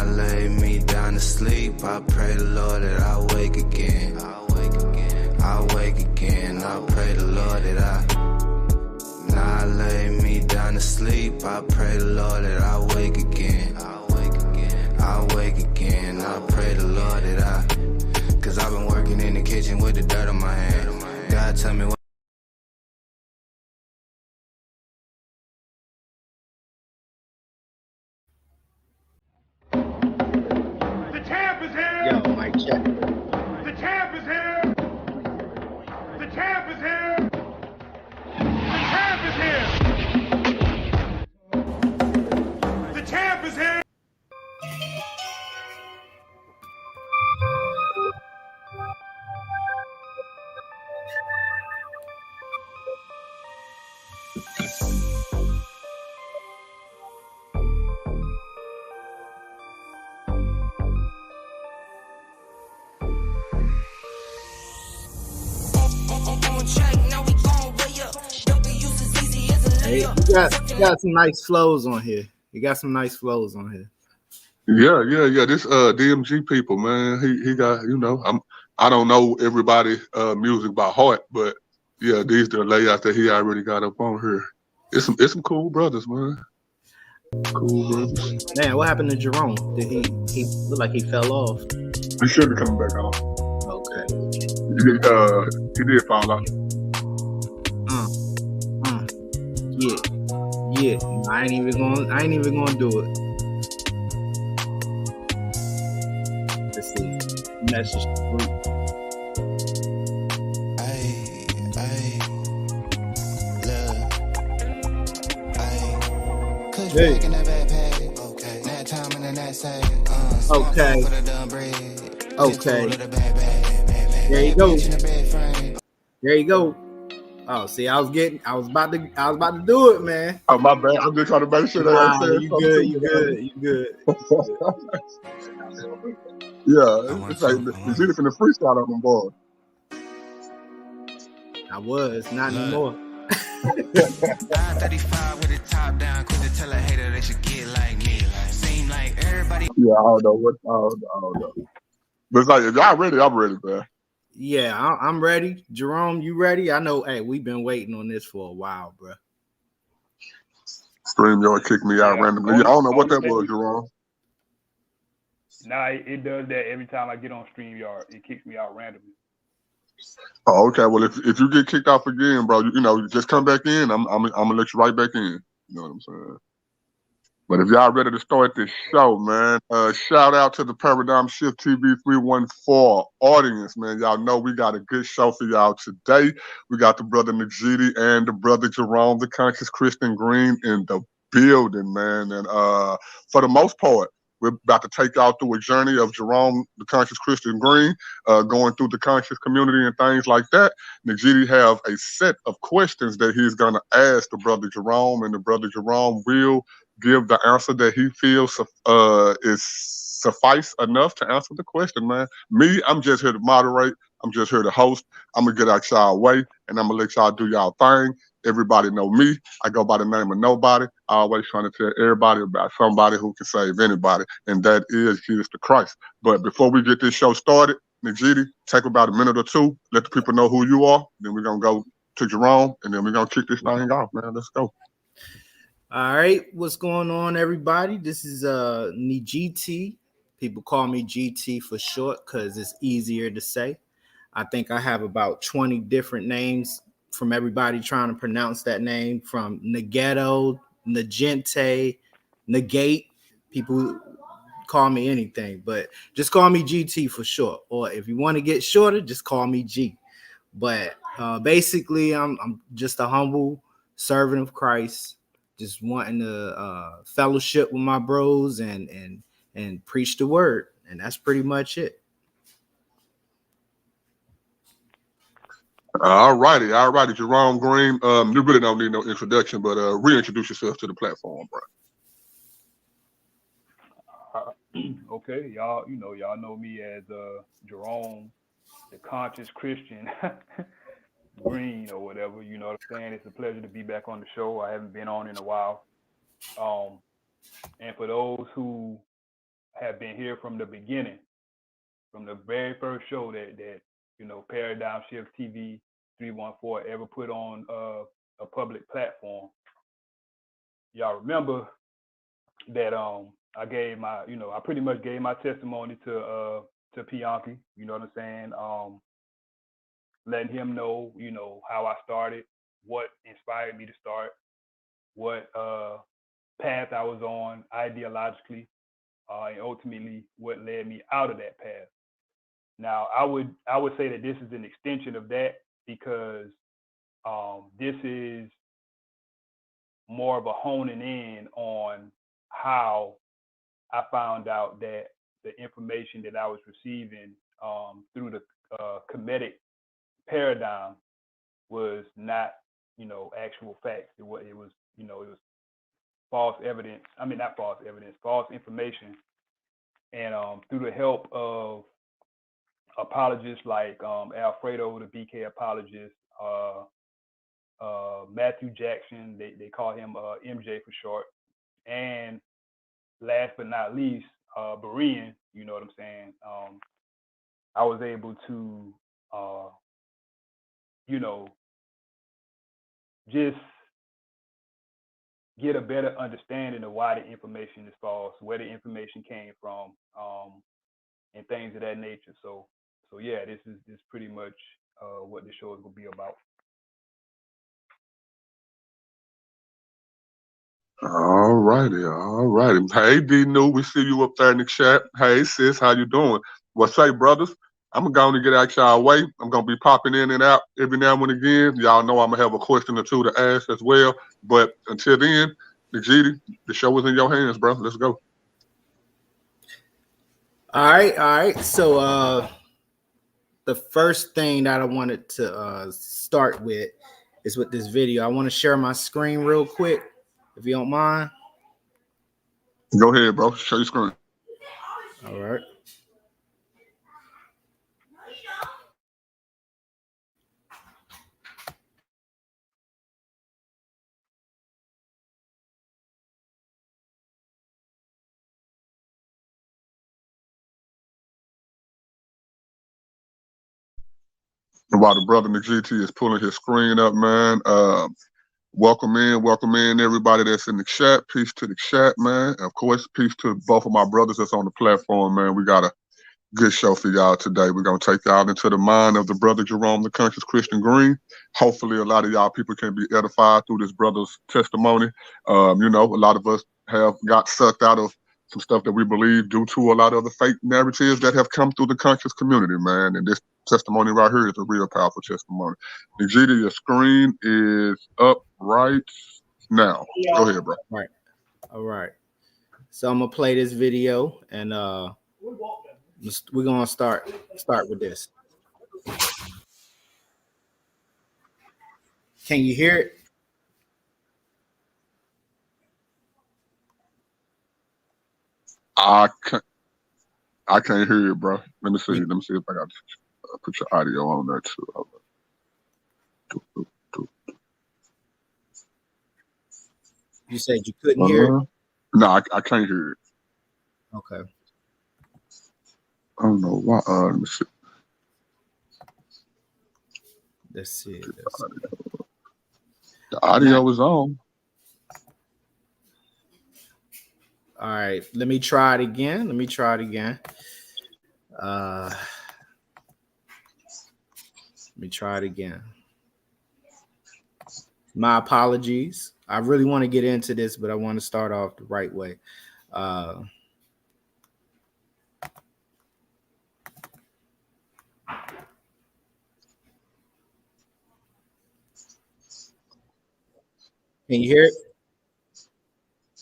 lay me down to sleep. I pray the Lord that I wake again. I wake again. I pray the Lord that I lay me down to sleep. I pray the Lord that I wake again. I wake again. I pray the Lord that cause I've been working in the kitchen with the dirt on my hand. God tell me what. The champ is here! Yo, mic check. The champ is here! The champ is here! The champ is here! The champ is here! Hey, you got some nice flows on here. Yeah. This DMG people, man. He got, I don't know everybody music by heart, but yeah, these the layouts that he already got up on here. It's some cool brothers, man. Cool brothers. Man, what happened to Jerome? Did he look like he fell off? He should be coming back on. Okay. He did fall off. Yeah. I ain't even gonna do it. Let's see. Message group. Hey. Okay. There you go. Oh, see, I was about to do it, man. Oh, my bad. I'm just trying to make sure that I said you good. Yeah, it's like it's either from the freestyle on them board. I was, not anymore. 35 with the top down, quick to tell a hater they should get like me. Seem like everybody. Yeah, I don't know. But it's like, if y'all ready, I'm ready, man. Yeah, I'm ready. Jerome, you ready? I know, hey, we've been waiting on this for a while, bro. StreamYard kicked me out randomly. I don't know what that was, Jerome. Nah, it does that every time I get on StreamYard. It kicks me out randomly. Oh, okay. Well, if you get kicked off again, bro, you just come back in. I'm gonna let you right back in. You know what I'm saying? But if y'all ready to start this show, man, shout out to the Paradigm Shift TV 314 audience, man. Y'all know we got a good show for y'all today. We got the brother Najidi and the brother Jerome, the Conscious Christian Green, in the building, man. And for the most part, we're about to take y'all through a journey of Jerome, the Conscious Christian Green, going through the conscious community and things like that. Najidi have a set of questions that he's going to ask the brother Jerome, and the brother Jerome will give the answer that he feels is suffice enough to answer the question, man. Me, I'm just here to moderate. I'm just here to host. I'm going to get out y'all way, and I'm going to let y'all do y'all thing. Everybody know me. I go by the name of Nobody. I always trying to tell everybody about somebody who can save anybody, and that is Jesus the Christ. But before we get this show started, Najidi, take about a minute or two, let the people know who you are. Then we're going to go to Jerome, and then we're going to kick this thing off, man. Let's go. All right, what's going on, everybody? This is GT. People call me GT for short because it's easier to say. I think I have about 20 different names from everybody trying to pronounce that name, from Nagetto, Nagente, Negate. People call me anything, but just call me GT for short. Or if you want to get shorter, just call me G. But basically, I'm just a humble servant of Christ, just wanting to fellowship with my bros and preach the word, and that's pretty much it. All righty, Jerome Green. You really don't need no introduction, but reintroduce yourself to the platform, bro. Okay, y'all know me as Jerome, the Conscious Christian Green or whatever. You know what I'm saying? It's a pleasure to be back on the show. I haven't been on in a while. And for those who have been here from the beginning, from the very first show that Paradigm Shift TV 314 ever put on a public platform. Y'all remember that I gave my, I pretty much gave my testimony to Pianki, you know what I'm saying? Letting him know, how I started, what inspired me to start, what path I was on ideologically, and ultimately what led me out of that path. Now, I would say that this is an extension of that, because this is more of a honing in on how I found out that the information that I was receiving through the Kemetic paradigm was not, actual facts. It was, it was false evidence. I mean, not false evidence, false information. And through the help of apologists like Alfredo, the BK apologist, Matthew Jackson, they call him MJ for short, and last but not least, Berean, you know what I'm saying? I was able to, just get a better understanding of why the information is false, where the information came from, and things of that nature. So yeah, this is pretty much what the show is gonna be about. All righty. Hey, D New, we see you up there in the chat. Hey, sis, how you doing? Well, say, brothers, I'm going to get out y'all way. I'm going to be popping in and out every now and again. Y'all know I'm going to have a question or two to ask as well. But until then, Nijiti, the show is in your hands, bro. Let's go. All right. So the first thing that I wanted to start with is with this video. I want to share my screen real quick, if you don't mind. Go ahead, bro. Show your screen. All right. And while the brother Nijiti is pulling his screen up, man, welcome in everybody that's in the chat. Peace to the chat, man. Of course, peace to both of my brothers that's on the platform, man. We got a good show for y'all today. We're going to take y'all into the mind of the brother Jerome, the conscious Christian Green. Hopefully, a lot of y'all people can be edified through this brother's testimony. A lot of us have got sucked out of some stuff that we believe due to a lot of the fake narratives that have come through the conscious community, man. And this testimony right here is a real powerful testimony. Nijiti, your screen is up right now. Go ahead, bro. All right. So I'm gonna play this video, and we're gonna start with this. Can you hear it? I can't hear you, bro. Let me see if I got to put your audio on there too. You said you couldn't hear it? No, I can't hear it. Okay. I don't know why. Let me see. Let's see. The audio is on. All right. Let me try it again. My apologies. I really want to get into this, but I want to start off the right way. Can you hear it?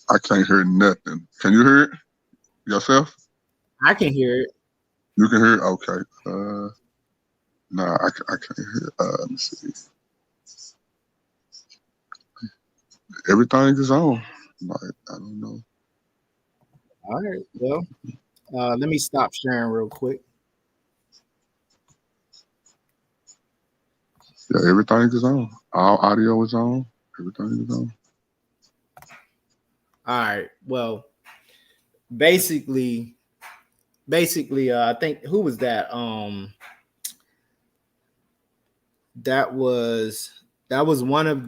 I can't hear nothing. Can you hear it yourself? I can hear it. You can hear it? Okay. I can't hear it. Let me see. Everything is on. Like, I don't know. All right. Well, let me stop sharing real quick. Yeah, everything is on. All audio is on. Everything is on. All right. Well, basically, basically, I think who was that? That was one of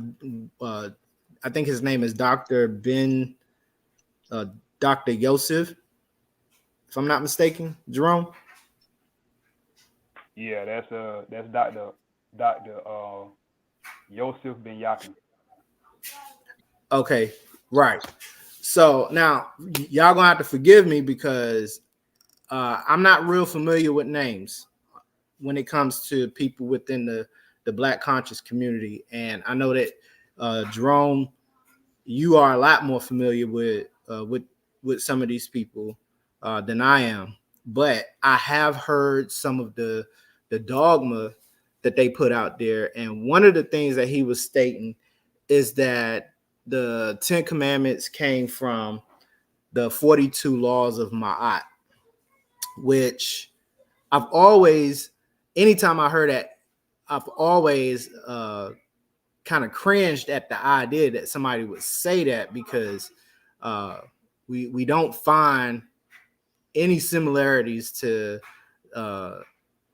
I think his name is Dr. Ben Dr. Yosef, if I'm not mistaken, Jerome. Yeah, that's Doctor Yosef Ben Yakin. Okay, right. So now y'all gonna have to forgive me because I'm not real familiar with names when it comes to people within the Black conscious community, and I know that Jerome, you are a lot more familiar with some of these people than I am. But I have heard some of the dogma that they put out there, and one of the things that he was stating is that the 10 Commandments came from the 42 laws of Ma'at, which I've always, anytime I heard that, I've always kind of cringed at the idea that somebody would say that, because we don't find any similarities to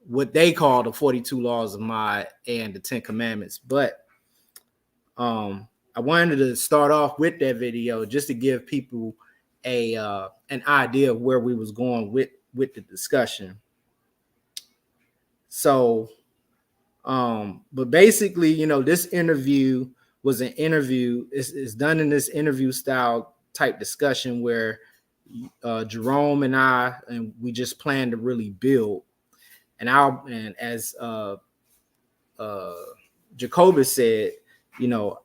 what they call the 42 laws of Ma'at and the 10 Commandments. But I wanted to start off with that video just to give people an idea of where we was going with the discussion. So, but basically, you know, this interview was an interview. It's done in this interview style type discussion where Jerome and we just plan to really build. And as Jacobus said, you know,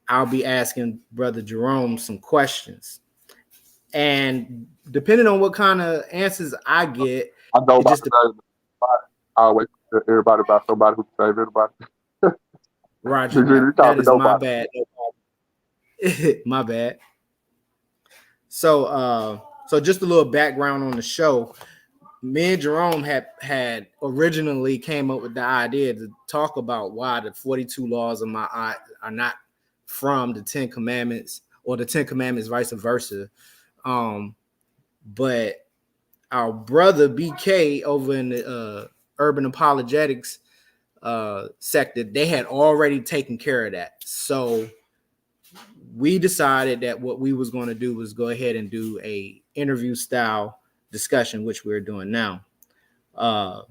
I'll be asking Brother Jerome some questions. And depending on what kind of answers I get, I know about I always tell everybody about somebody who can save everybody. Roger, that is my bad. My bad. So just a little background on the show. Me and Jerome had originally came up with the idea to talk about why the 42 laws of Ma'at are not from the 10 Commandments, or the 10 Commandments vice versa. But our brother BK over in the Urban Apologetics sector, they had already taken care of that. So we decided that what we was going to do was go ahead and do a interview style discussion, which we're doing now. The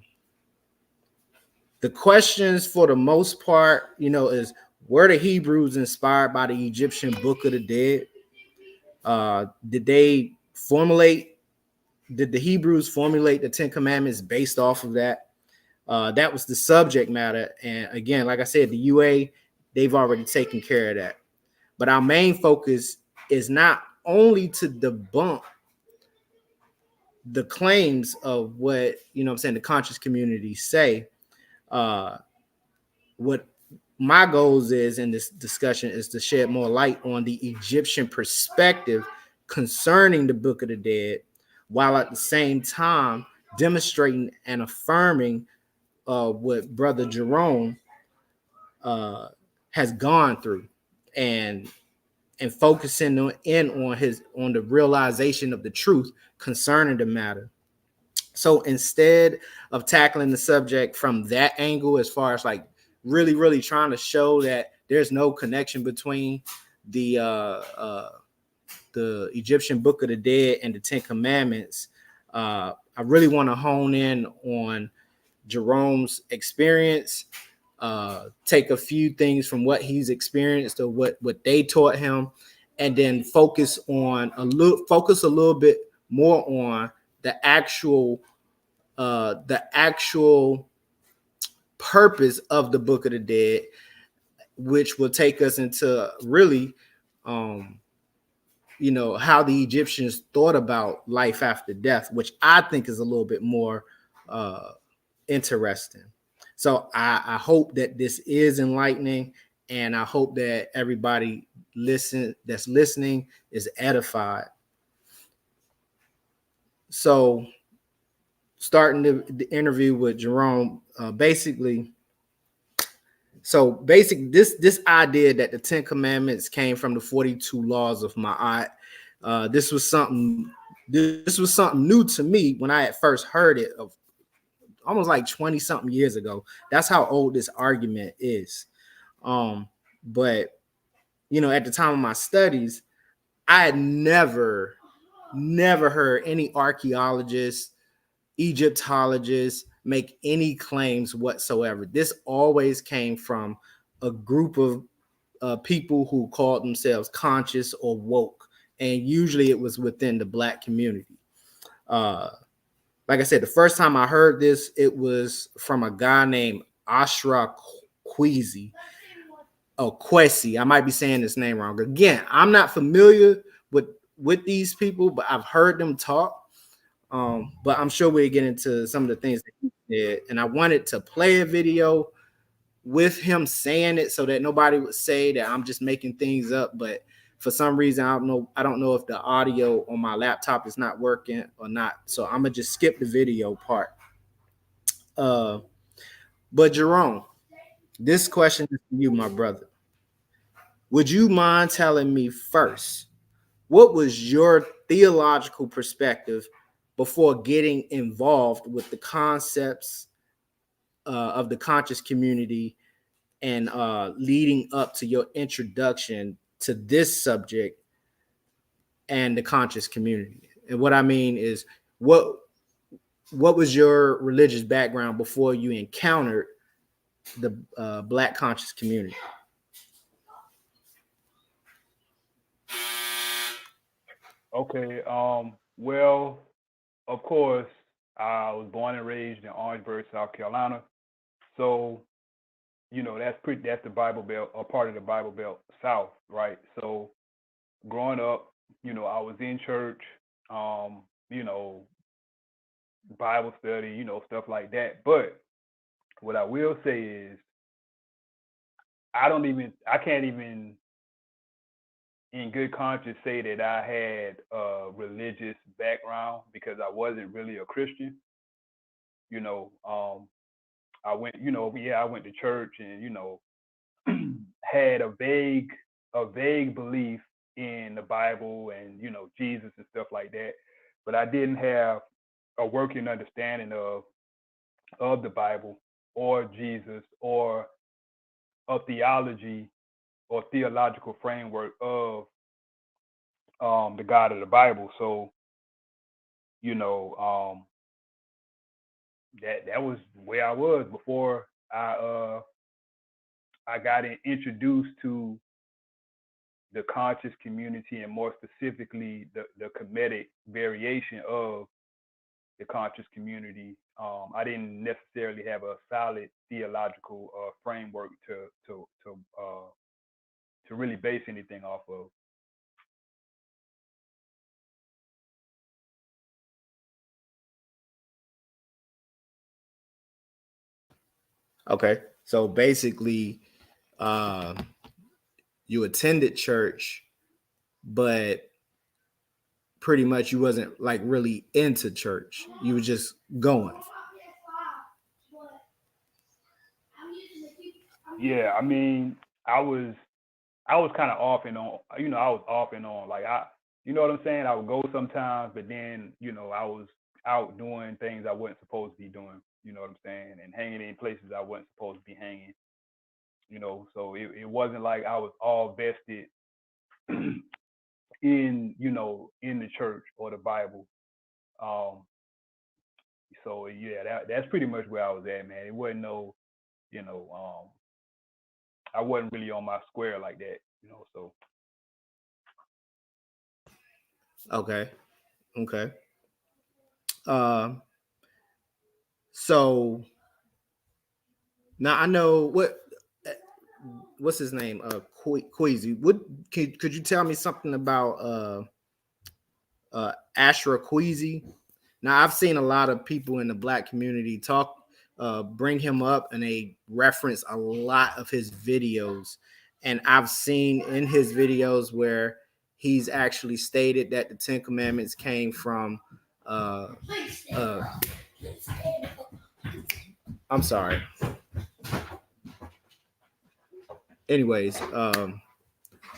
questions for the most part, you know, is, were the Hebrews inspired by the Egyptian Book of the Dead? Did the Hebrews formulate the 10 Commandments based off of that? That was the subject matter. And again, like I said, the UA, they've already taken care of that. But our main focus is not only to debunk the claims of what, you know what I'm saying, the conscious community say. What my goals is in this discussion is to shed more light on the Egyptian perspective concerning the Book of the Dead, while at the same time demonstrating and affirming what Brother Jerome has gone through, and focusing on the realization of the truth concerning the matter. So instead of tackling the subject from that angle, as far as like really trying to show that there's no connection between the Egyptian Book of the Dead and the 10 Commandments, I really want to hone in on Jerome's experience, take a few things from what he's experienced or what they taught him, and then focus a little bit more on the actual purpose of the Book of the Dead, which will take us into really you know, how the Egyptians thought about life after death, which I think is a little bit more interesting. So I hope that this is enlightening, and I hope that everybody that's listening is edified. So starting the interview with Jerome, basically this idea that the 10 Commandments came from the 42 laws of Ma'at, this was something This was something new to me when I at first heard it, of almost like 20 something years ago. That's how old this argument is. But you know, at the time of my studies, I had never heard any archaeologists, Egyptologists make any claims whatsoever. This always came from a group of people who called themselves conscious or woke, and usually it was within the Black community. Like I said, the first time I heard this, it was from a guy named Ashra Kwesi. Kwesi. I might be saying this name wrong. Again, I'm not familiar with these people, but I've heard them talk. But I'm sure we'll get into some of the things that he said. And I wanted to play a video with him saying it so that nobody would say that I'm just making things up. But for some reason, I don't know if the audio on my laptop is not working or not. So I'm gonna just skip the video part. But Jerome, this question is for you, my brother. Would you mind telling me first, what was your theological perspective before getting involved with the concepts of the conscious community and leading up to your introduction to this subject and the conscious community? And what I mean is, what was your religious background before you encountered the Black conscious community? Okay. Well, of course, I was born and raised in Orangeburg, South Carolina. So, you know, that's the Bible Belt, or part of the Bible Belt South, right? So, growing up, you know, I was in church, you know, Bible study, you know, stuff like that. But what I will say is, I can't even in good conscience say that I had a religious background, because I wasn't really a Christian. You know, I went, you know, yeah, I went to church and, you know, had a vague belief in the Bible and, you know, Jesus and stuff like that. But I didn't have a working understanding of the Bible or Jesus or a theology or theological framework of the God of the Bible. So, you know, that was where I was before I got introduced to the conscious community, and more specifically the Kemetic variation of the conscious community. I didn't necessarily have a solid theological framework to really base anything off of. Okay, so basically, uh, you attended church, but pretty much you wasn't like really into church. You were just going. Yeah, I mean, I was I was kind of off and on. You know, I was off and on. Like you know what I'm saying? I would go sometimes, but then, you know, I was out doing things I wasn't supposed to be doing. You know what I'm saying? And hanging in places I wasn't supposed to be hanging. You know, so it wasn't like I was all vested in, you know, in the church or the Bible. Um, so yeah, that's pretty much where I was at, man. It wasn't no, you know, I wasn't really on my square like that. You know, so. Okay. Okay. Uh, so now I know what's his name? Queasy. What could you tell me something about Ashra Queasy? Now I've seen a lot of people in the Black community bring him up, and they reference a lot of his videos. And I've seen in his videos where he's actually stated that the Ten Commandments came from I'm sorry. Anyways,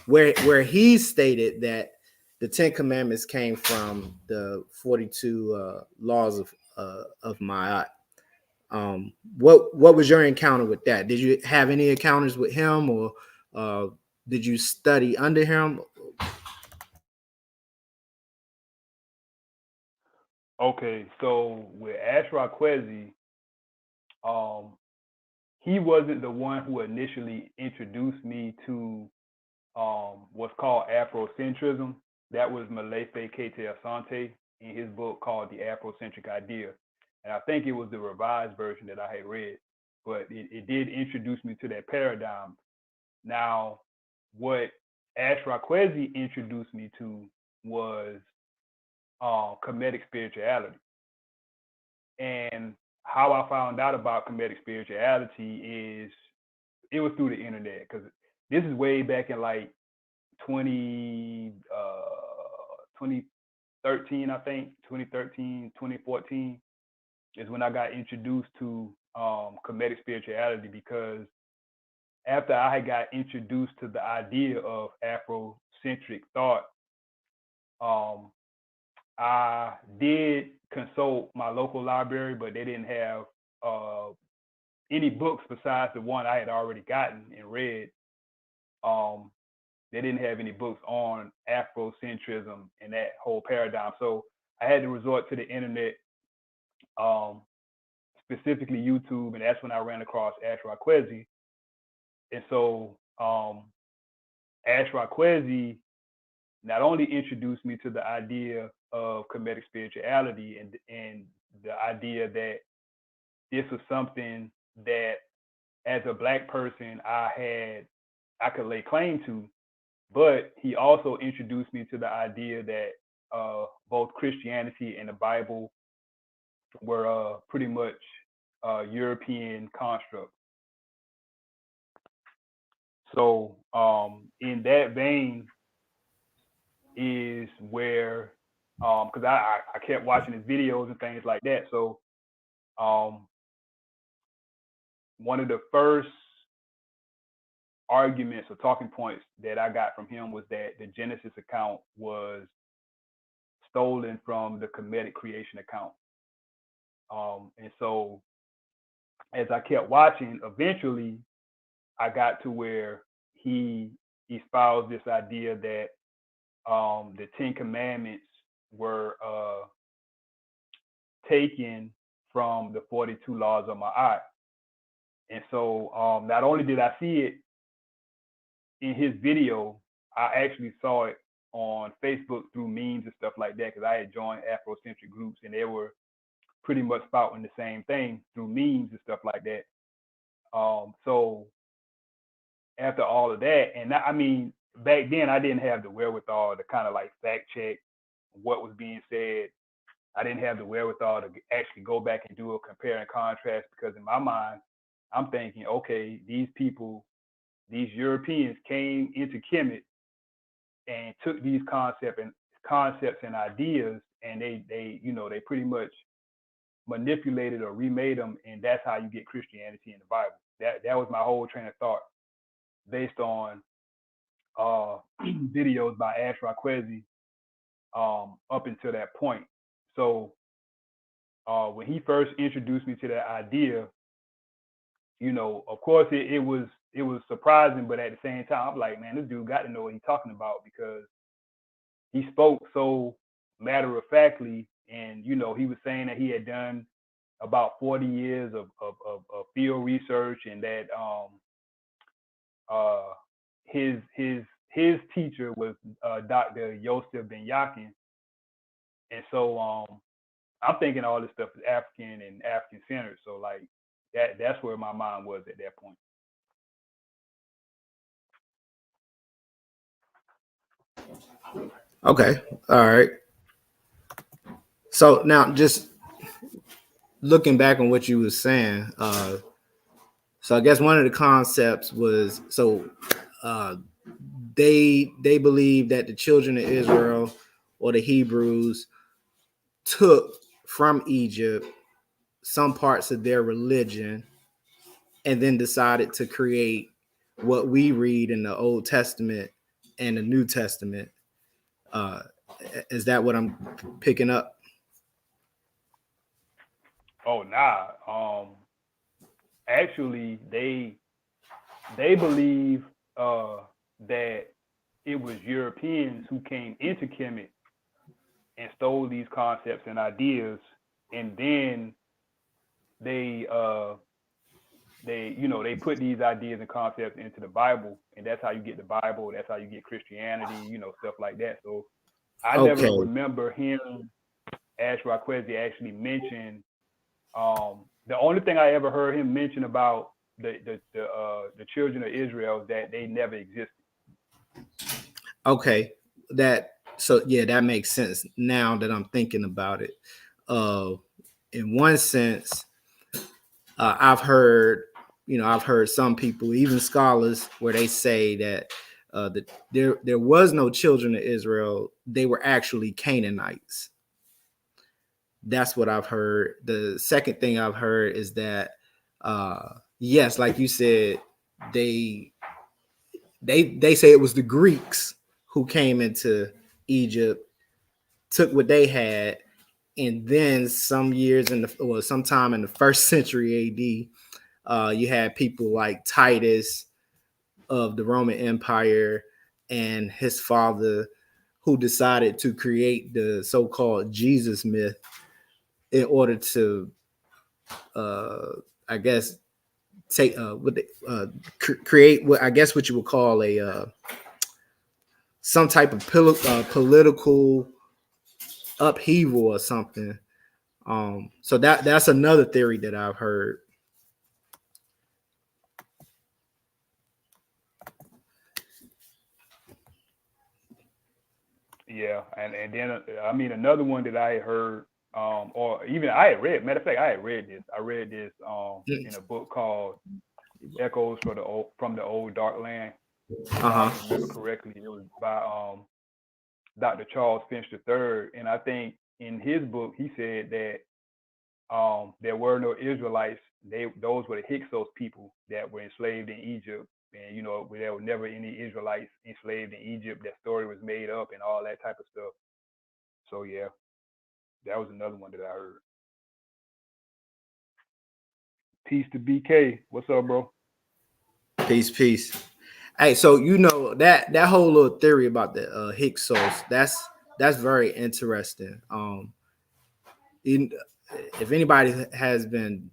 where he stated that the 10 Commandments came from the 42 laws of Ma'at. What was your encounter with that? Did you have any encounters with him, or did you study under him? Okay, so with Ashraf Kwesi, he wasn't the one who initially introduced me to what's called Afrocentrism. That was Malefe Kete Asante in his book called The Afrocentric Idea. And I think it was the revised version that I had read, but it did introduce me to that paradigm. Now, what Ashraf Kwesi introduced me to was Kemetic spirituality. And how I found out about Kemetic spirituality is it was through the internet, because this is way back in like 2013, I think, 2013, 2014 is when I got introduced to Kemetic spirituality, because after I had got introduced to the idea of Afrocentric thought, I did consult my local library, but they didn't have any books besides the one I had already gotten and read. They didn't have any books on Afrocentrism and that whole paradigm. So I had to resort to the internet, specifically YouTube, and that's when I ran across Ashraf Kwesi. And so Ashraf Kwesi not only introduced me to the idea of Kemetic spirituality and the idea that this was something that as a Black person I could lay claim to, but he also introduced me to the idea that both Christianity and the Bible were pretty much European constructs. So in that vein is where, because I kept watching his videos and things like that. So one of the first arguments or talking points that I got from him was that the Genesis account was stolen from the Kemetic creation account. And so as I kept watching, eventually I got to where he espoused this idea that the 10 Commandments were taken from the 42 laws of Ma'at. And so not only did I see it in his video, I actually saw it on Facebook through memes and stuff like that, because I had joined Afrocentric groups and they were pretty much spouting the same thing through memes and stuff like that. So after all of that, and I mean, back then I didn't have the wherewithal to kind of like fact check what was being said. I didn't have the wherewithal to actually go back and do a compare and contrast, because in my mind, I'm thinking, okay, these people, these Europeans came into Kemet and took these concepts and ideas, and they pretty much manipulated or remade them, and that's how you get Christianity in the Bible. That was my whole train of thought, based on videos by Ashraf Kwesi up until that point. So when he first introduced me to that idea, of course it was surprising, but at the same time, I'm like, man, this dude got to know what he's talking about, because he spoke so matter of factly, and he was saying that he had done about 40 years of field research, and that his teacher was Dr. Yosef Ben Yakin. And so I'm thinking all this stuff is African and African centered. So like that's where my mind was at that point. Okay. All right. So now just looking back on what you were saying, so I guess one of the concepts was, so they believe that the children of Israel or the Hebrews took from Egypt some parts of their religion and then decided to create what we read in the Old Testament and the New Testament. Is that what I'm picking up? Oh, nah. Actually, they believe that it was Europeans who came into Kemet and stole these concepts and ideas, and then they they put these ideas and concepts into the Bible, and that's how you get the Bible. That's how you get Christianity, stuff like that. So I never remember hearing Ash Raquezi actually mention. The only thing I ever heard him mention about the children of Israel is that they never existed. Okay, that makes sense now that I'm thinking about it. In one sense, I've heard some people, even scholars, where they say that there was no children of Israel; they were actually Canaanites. That's what I've heard. The second thing I've heard is that yes, like you said, they say it was the Greeks who came into Egypt, took what they had, and then sometime in the first century AD, you had people like Titus of the Roman Empire and his father, who decided to create the so-called Jesus myth in order to, I guess, create what you would call a some type of political upheaval or something. So that's another theory that I've heard. Yeah, and then I mean another one that I had heard, or even I had read. Matter of fact, I had read this. I read this in a book called Echoes from the Old Dark Land. If I remember correctly, it was by Dr. Charles Finch III, and I think in his book he said that there were no Israelites. Those were the Hyksos people that were enslaved in Egypt, and there were never any Israelites enslaved in Egypt. That story was made up and all that type of stuff. So yeah, that was another one that I heard. Peace to BK. What's up, bro? Peace. Hey, so that whole little theory about the Hyksos, that's very interesting. If anybody has been,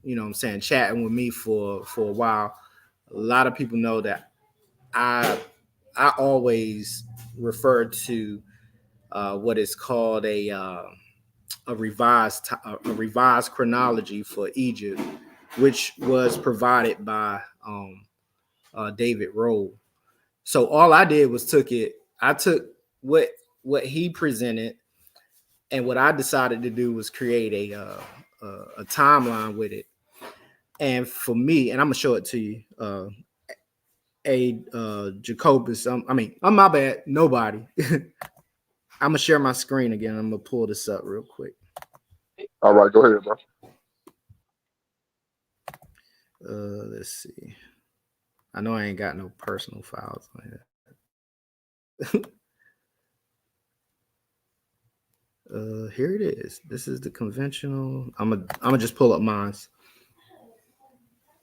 chatting with me for a while, a lot of people know that I always refer to what is called a revised chronology for Egypt, which was provided by David Rowe. So all I did was I took what he presented, and what I decided to do was create a timeline with it. And for me, and I'm gonna show it to you, Jacobus. My bad. Nobody. I'm gonna share my screen again. I'm gonna pull this up real quick. All right, go ahead, bro. Let's see. I know I ain't got no personal files on here. Here it is. This is the conventional. I'm gonna just pull up mine.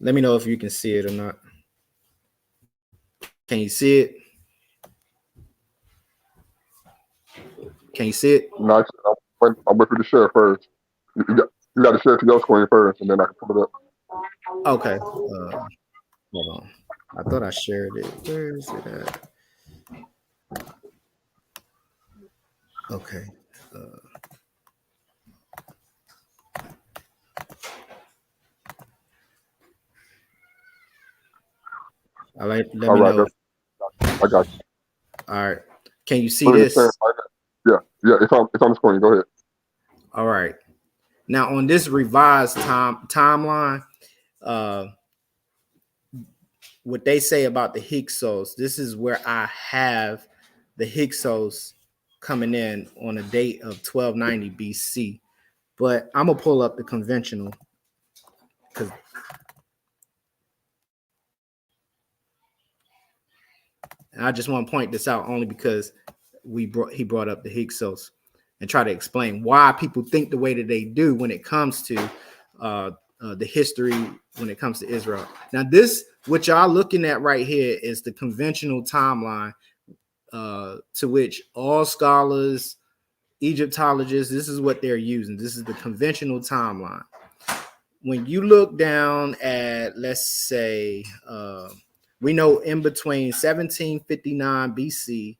Let me know if you can see it or not. Can you see it? Can you see it? No, I'm waiting for the share first. You got to share to your screen first, and then I can pull it up. Okay. Hold on. I thought I shared it. Where is it at? Okay. Let me know. I got you. All right. Can you see this? Yeah, it's on the screen. Go ahead. All right. Now on this revised timeline, what they say about the Hyksos, this is where I have the Hyksos coming in on a date of 1290 BC. But I'm gonna pull up the conventional because I just want to point this out only because he brought up the Hyksos and try to explain why people think the way that they do when it comes to the history, when it comes to Israel. Now, this, what y'all looking at right here, is the conventional timeline to which all scholars, Egyptologists, this is what they're using. This is the conventional timeline. When you look down at, let's say, we know in between 1759 BC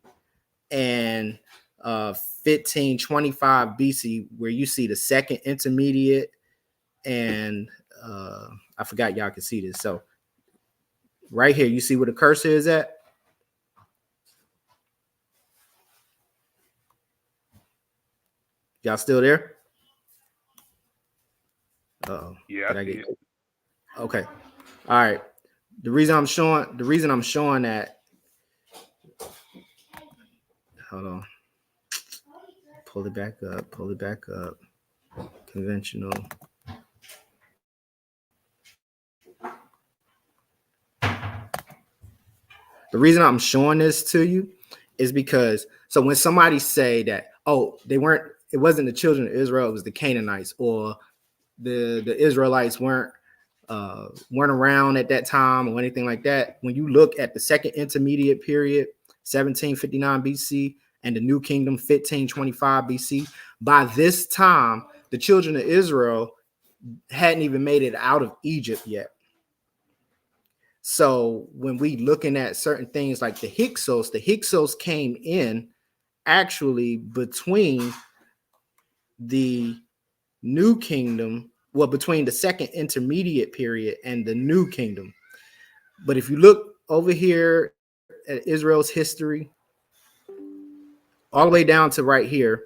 and 1525 BC, where you see the second intermediate, and I forgot y'all can see this. So right here, you see where the cursor is at? Y'all still there? Uh-oh. Yeah, I see it. Okay. All right. The reason I'm showing that, hold on. Pull it back up. Conventional. The reason I'm showing this to you is because, so when somebody say that, oh, it wasn't the children of Israel, it was the Canaanites, or the Israelites weren't around at that time or anything like that. When you look at the second intermediate period, 1759 BC, and the New Kingdom, 1525 BC, by this time, the children of Israel hadn't even made it out of Egypt yet. So when we looking at certain things like the Hyksos came in actually between the New Kingdom, well, between the second intermediate period and the New Kingdom. But if you look over here at Israel's history, all the way down to right here,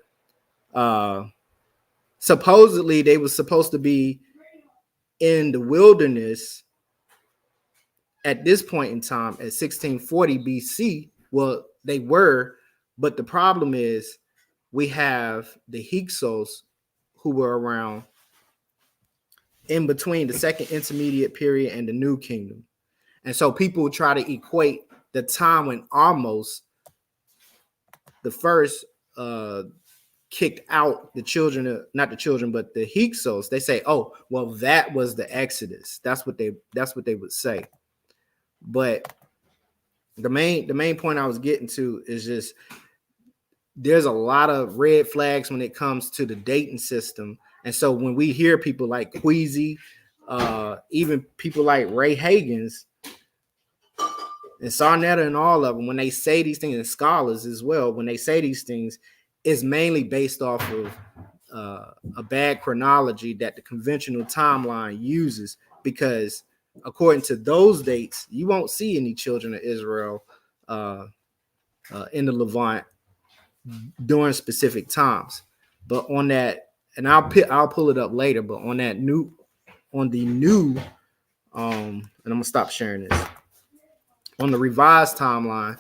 supposedly they were supposed to be in the wilderness at this point in time at 1640 BC. Well, they were, but the problem is we have the Hyksos who were around in between the second intermediate period and the New Kingdom. And so people try to equate the time when Amos the first kicked out the children of, not the children, but the Hyksos. They say, oh, well, that was the Exodus. That's what they would say. But the main point I was getting to is just there's a lot of red flags when it comes to the dating system. And so when we hear people like Queasy, even people like Ray Hagins and Sarnetta and all of them, when they say these things, and scholars as well, when they say these things, it's mainly based off of a bad chronology that the conventional timeline uses, because according to those dates, you won't see any children of Israel in the Levant during specific times. But on that, and I'll pull it up later, but on the new, and I'm gonna stop sharing this. On the revised timeline,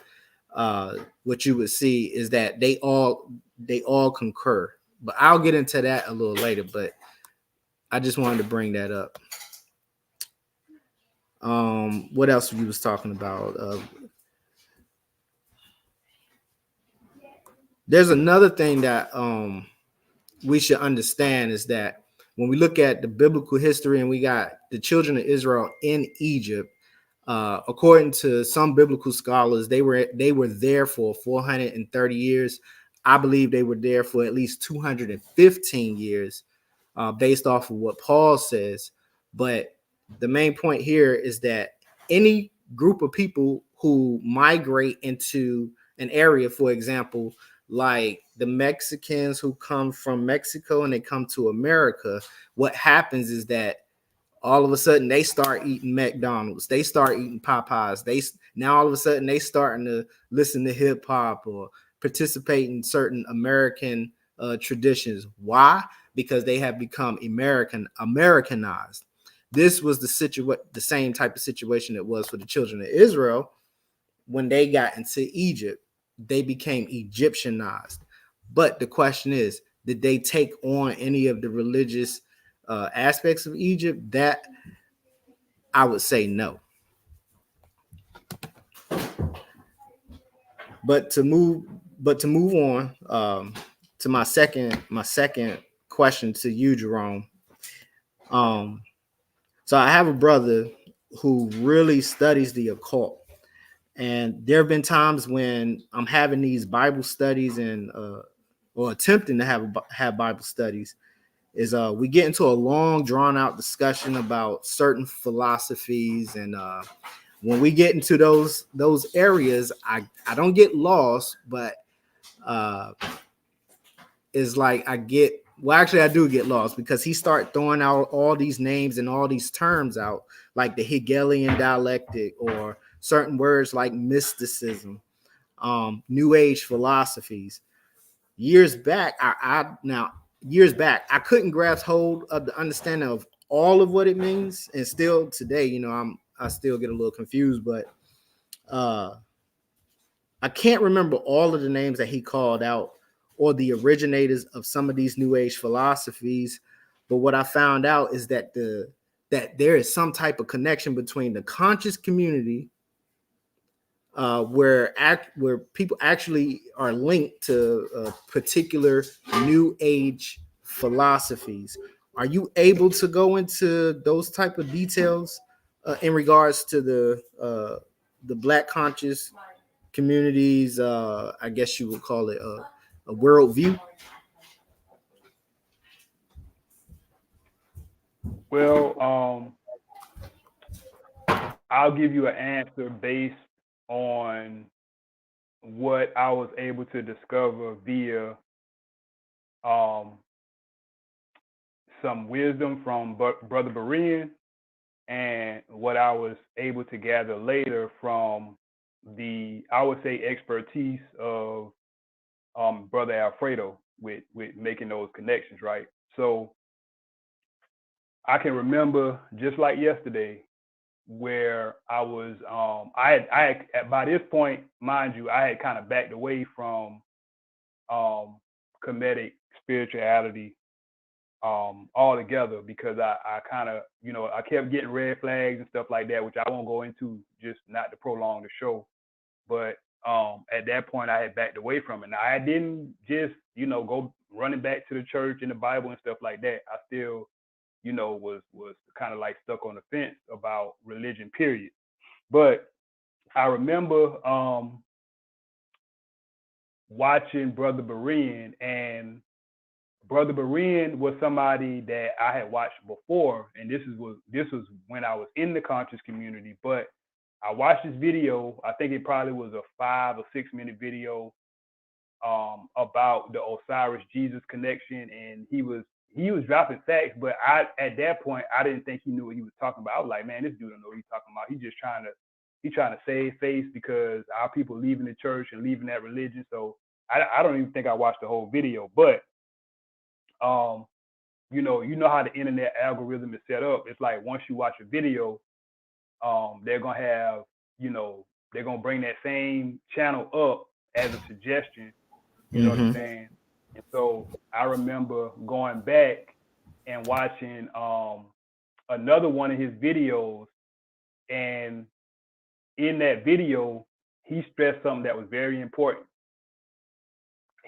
what you would see is that they all concur. But I'll get into that a little later. But I just wanted to bring that up. What else you was talking about? There's another thing that we should understand is that when we look at the biblical history and we got the children of Israel in Egypt, according to some biblical scholars, they were there for 430 years. I believe they were there for at least 215 years, based off of what Paul says. But the main point here is that any group of people who migrate into an area, for example, like the Mexicans who come from Mexico and they come to America, what happens is that all of a sudden they start eating McDonald's, they start eating Popeyes. Now all of a sudden they starting to listen to hip hop or participate in certain American traditions. Why? Because they have become Americanized. This was the same type of situation it was for the children of Israel when they got into Egypt. They became Egyptianized. But the question is, did they take on any of the religious aspects of Egypt? That I would say no. But to move but to move on to my second question to you, Jerome. So I have a brother who really studies the occult, and there have been times when I'm having these Bible studies and or attempting to have Bible studies. Is we get into a long, drawn out discussion about certain philosophies, and when we get into those areas, I don't get lost, but uh, it's like I get well, actually I do get lost because he start throwing out all these names and all these terms out, like the Hegelian dialectic or certain words like mysticism, New Age philosophies. Years back, years back, I couldn't grasp hold of the understanding of all of what it means, and still today, I still get a little confused, but uh I can't remember all of the names that he called out or the originators of some of these new age philosophies. But what I found out is that there is some type of connection between the conscious community, where people actually are linked to particular new age philosophies. Are you able to go into those type of details in regards to the Black conscious communities? I guess you would call it a worldview. Well, I'll give you an answer based on what I was able to discover via um, some wisdom from Brother Berean and what I was able to gather later from I would say, expertise of Brother Alfredo with making those connections, right? So I can remember just like yesterday where I was I had by this point, mind you, I had kind of backed away from comedic spirituality altogether, because I kind of, I kept getting red flags and stuff like that, which I won't go into, just not to prolong the show. But at that point, I had backed away from it. Now, I didn't just, go running back to the church and the Bible and stuff like that. I still, was kind of like stuck on the fence about religion, period. But I remember watching Brother Berean, and Brother Berean was somebody that I had watched before, and this was when I was in the conscious community. But I watched this video. I think it probably was a 5 or 6 minute video about the Osiris Jesus connection, and he was dropping facts. But at that point, I didn't think he knew what he was talking about. I was like, man, this dude don't know what he's talking about. He's just trying to save face because our people leaving the church and leaving that religion. So I don't even think I watched the whole video. But you know how the internet algorithm is set up. It's like once you watch a video, they're gonna have, they're gonna bring that same channel up as a suggestion. You know what I'm saying? And so I remember going back and watching another one of his videos, and in that video, he stressed something that was very important.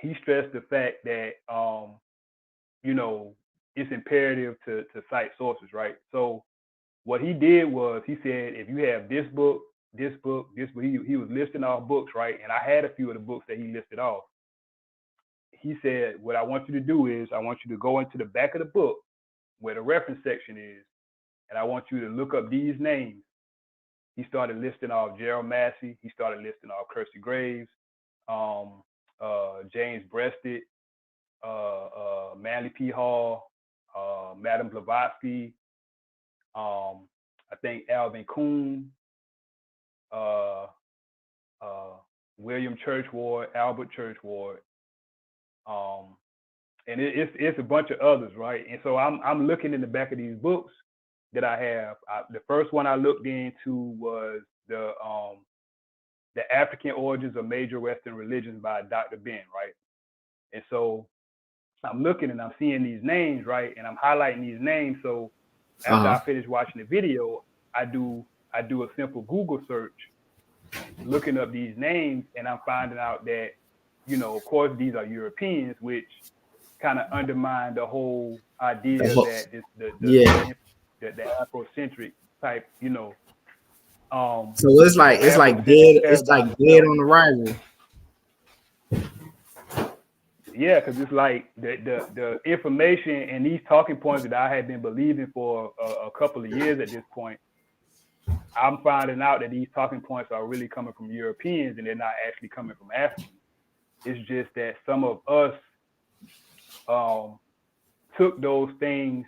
He stressed the fact that it's imperative to cite sources, right? So what he did was he said, if you have this book, this book, this book, he was listing off books, right? And I had a few of the books that he listed off. He said, what I want you to do is I want you to go into the back of the book where the reference section is, and I want you to look up these names. He started listing off Jerome Massey. He started listing off Kersey Graves, James Breasted, Manly P. Hall, Madame Blavatsky, I think Alvin Kuhn, William Churchward, Albert Churchward, and it's a bunch of others, right? And so I'm looking in the back of these books that I have. The first one I looked into was the African Origins of Major Western Religions by Dr. Ben, right? And so I'm looking and I'm seeing these names, right? And I'm highlighting these names. So after I finish watching the video, I do a simple Google search, looking up these names, and I'm finding out that, of course, these are Europeans, which kind of undermine the whole idea that it's the Afrocentric type, So it's like Afrocentric dead. It's paradigm like dead on arrival. Yeah, because it's like the information and these talking points that I had been believing for a couple of years at this point, I'm finding out that these talking points are really coming from Europeans and they're not actually coming from Africans. It's just that some of us took those things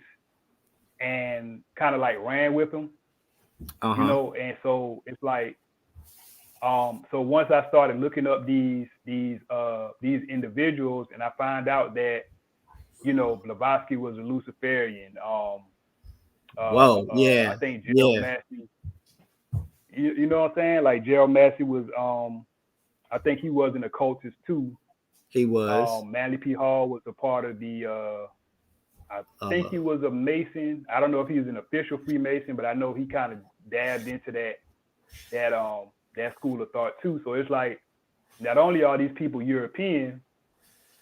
and kind of like ran with them, and so it's like, so once I started looking up these individuals, and I find out that Blavatsky was a Luciferian. I think Gerald Massey. You know what I'm saying? Like Gerald Massey was. I think he was an occultist too. He was. Manly P. Hall was a part of the. I think he was a Mason. I don't know if he was an official Freemason, but I know he kind of dabbed into that school of thought too. So it's like, not only are these people European,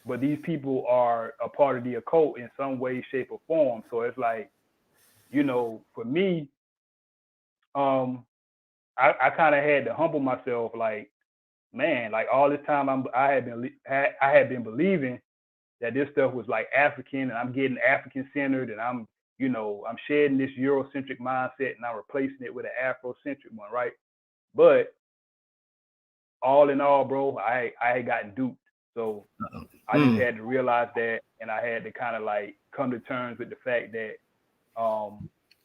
but these people are a part of the occult in some way, shape, or form. So it's like, for me, I kind of had to humble myself, like, man, like all this time I had been believing that this stuff was like African, and I'm getting African centered, and I'm shedding this Eurocentric mindset and I'm replacing it with an Afrocentric one, right? But all in all, bro, I had gotten duped. So I just had to realize that, and I had to kind of like come to terms with the fact that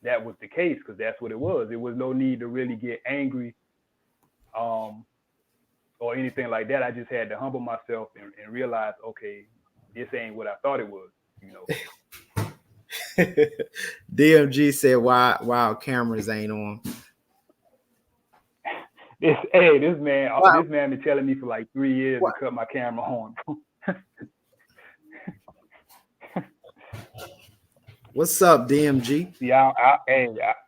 that was the case, because that's what it was. There was no need to really get angry or anything like that. I just had to humble myself and realize, okay, this ain't what I thought it was, DMG said, "Wow, cameras ain't on." This man been telling me for like 3 years to cut my camera on. What's up, DMG? See, I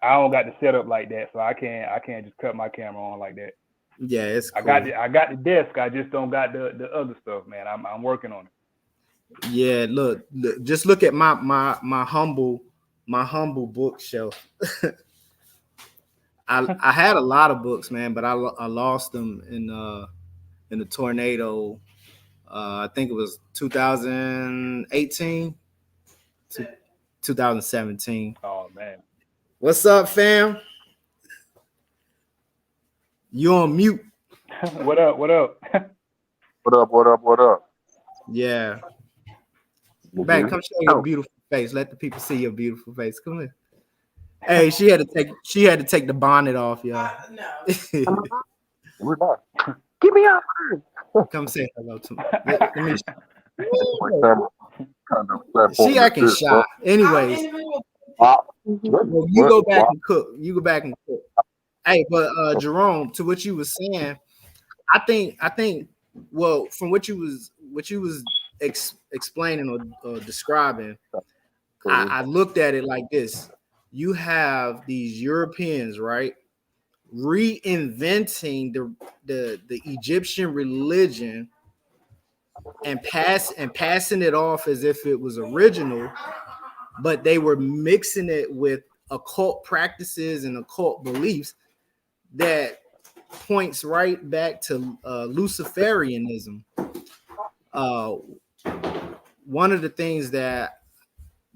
don't got the setup like that, so I can't just cut my camera on like that. Yeah, it's cool. I got the desk. I just don't got the other stuff, man. I'm working on it. Yeah, look, just look at my humble bookshelf. I had a lot of books, man, but I lost them in the tornado. I think it was 2018 to 2017. Oh man, what's up, fam? You on mute? What up? What up? Yeah. Back, come show your beautiful face. Let the people see your beautiful face. Come here. Hey, she had to take the bonnet off, y'all. No. We're not. Give me up. Come say hello to me. Let me she acting shy. Anyways, you go back and cook. Hey, but Jerome, to what you were saying, I think well, from what you was explaining or describing, I looked at it like this. You have these Europeans, right, reinventing the Egyptian religion and passing it off as if it was original, but they were mixing it with occult practices and occult beliefs that points right back to Luciferianism. One of the things that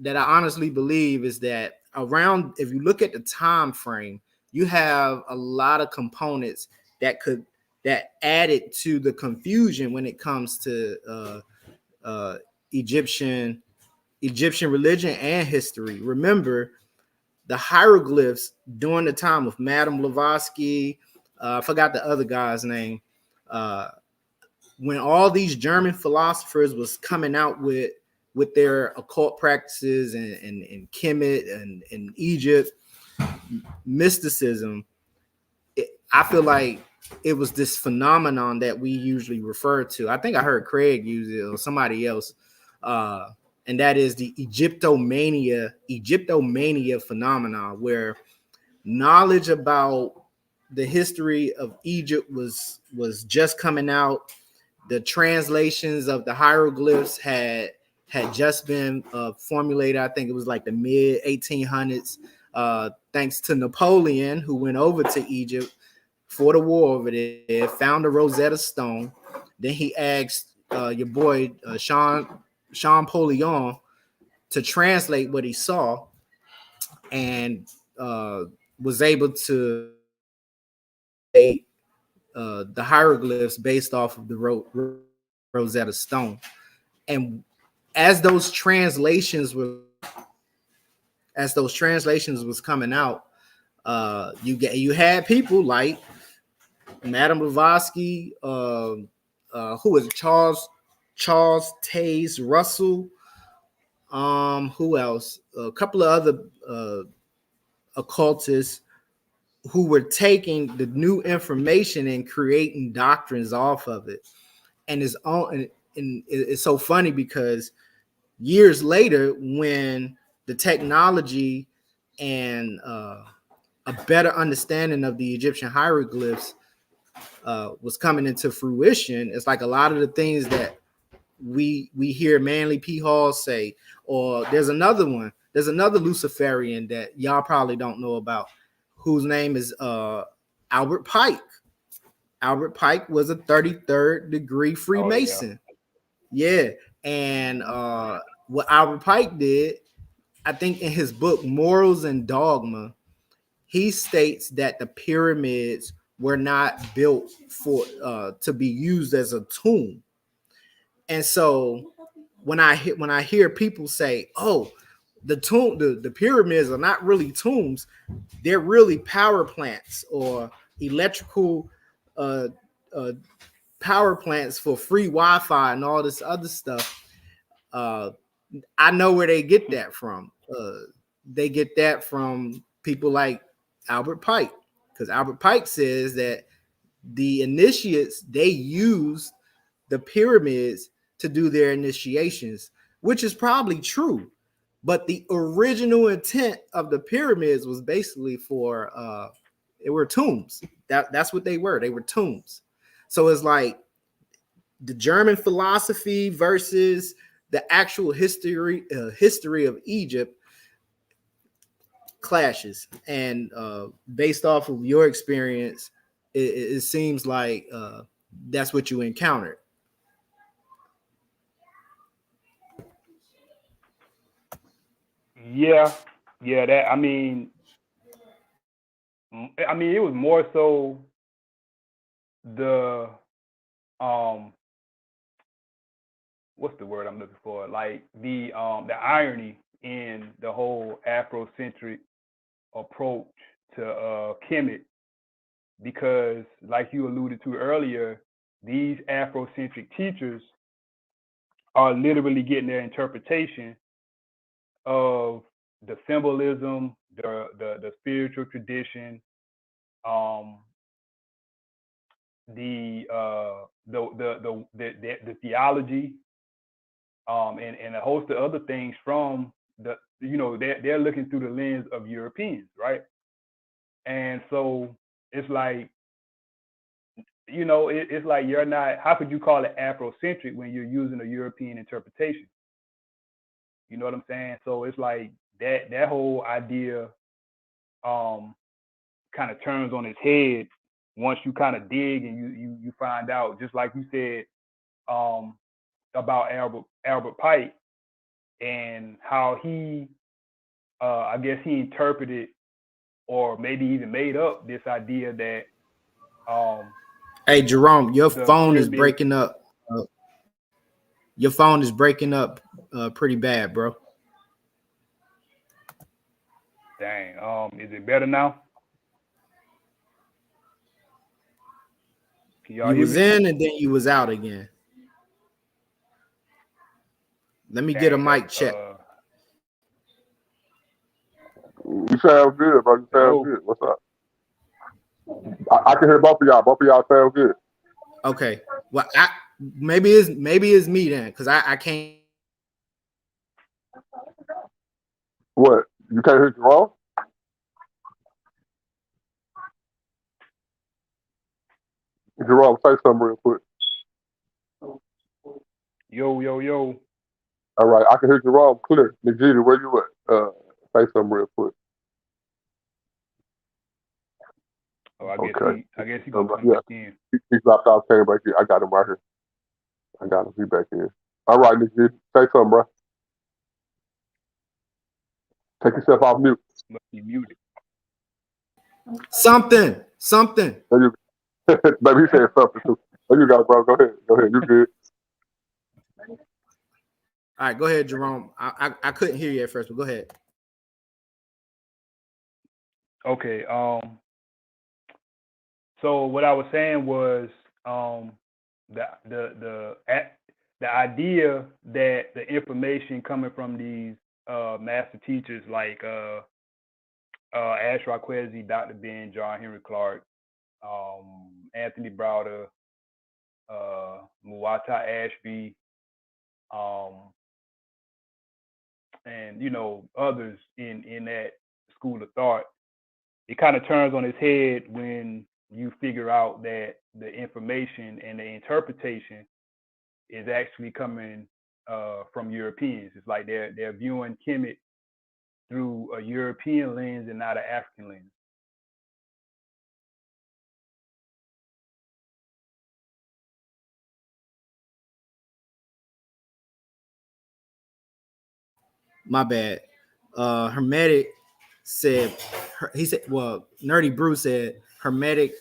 I honestly believe is that around, if you look at the time frame, you have a lot of components that added to the confusion when it comes to Egyptian religion and history. Remember the hieroglyphs during the time of Madame Blavatsky. I forgot the other guy's name. When all these German philosophers was coming out with their occult practices and Kemet and Egypt mysticism, I feel like it was this phenomenon that we usually refer to. I think I heard Craig use it or somebody else, and that is the Egyptomania phenomenon, where knowledge about the history of Egypt was just coming out. the translations of the hieroglyphs had just been formulated. I think it was like the mid 1800s, thanks to Napoleon, who went over to Egypt for the war over there, found the Rosetta Stone. Then he asked your boy Sean Polion to translate what he saw, and was able to the hieroglyphs based off of the Rosetta Stone. And as those translations was coming out, you had people like Madame Blavatsky, who was Charles Taze Russell, who else? A couple of other occultists who were taking the new information and creating doctrines off of it. And it's so funny because years later, when the technology and a better understanding of the Egyptian hieroglyphs was coming into fruition, it's like a lot of the things that we hear Manly P. Hall say, or there's another Luciferian that y'all probably don't know about, whose name is Albert Pike. Albert Pike was a 33rd degree Freemason. Oh, yeah. And what Albert Pike did, I think in his book Morals and Dogma, he states that the pyramids were not built for to be used as a tomb. And so when I hear people say, "Oh, the pyramids are not really tombs; they're really power plants or electrical power plants for free Wi-Fi and all this other stuff," I know where they get that from. They get that from people like Albert Pike, because Albert Pike says that the initiates, they used the pyramids to do their initiations, which is probably true. But the original intent of the pyramids was basically for it were tombs. That's what they were. They were tombs. So it's like the German philosophy versus the actual history of Egypt clashes. And based off of your experience, it seems like that's what you encountered. Yeah, that I mean, it was more so the what's the word I'm looking for? Like the irony in the whole Afrocentric approach to Kemet, because like you alluded to earlier, these Afrocentric teachers are literally getting their interpretation of the symbolism, the spiritual tradition, the theology, and a host of other things from they're looking through the lens of Europeans, right? And so it's like, it's like you're not. How could you call it Afrocentric when you're using a European interpretation? You know what I'm saying? So it's like that whole idea kind of turns on its head once you kind of dig and you find out, just like you said about Albert Pike and how he I guess he interpreted or maybe even made up this idea that hey Jerome, your phone is breaking up. Your phone is breaking up pretty bad, bro. Dang. Is it better now? You was in and then you was out again. Let me get a mic check. You sound good, bro. You sound good. What's up? I can hear both of y'all. Both of y'all sound good. Okay. Well, maybe it's me then, because I can't. What? You can't hear Jerome? Jerome, say something real quick. Yo, yo, yo. All right, I can hear Jerome clear. Nigiri, where you at? Say something real quick. Oh, I guess Okay. he gonna come Yeah, back in. he dropped out, came back in. I got him right here. I got him. He back in. All right, Nigiri, say something, bro. Take yourself off mute. Must be muted. Something. There you Baby, he said something too. There you go, bro. Go ahead. Go ahead. You good. All right, go ahead, Jerome. I couldn't hear you at first, but go ahead. Okay. So what I was saying was the idea that the information coming from these master teachers like Ashra Kwesi, Dr. Ben, John Henry Clark, Anthony Browder, Muwata Ashby, and others in that school of thought, it kind of turns on its head when you figure out that the information and the interpretation is actually coming from Europeans. It's like they're viewing Kemet through a European lens and not an African lens. My bad. Hermetic said, he said, well, Nerdy Brew said, Hermetic,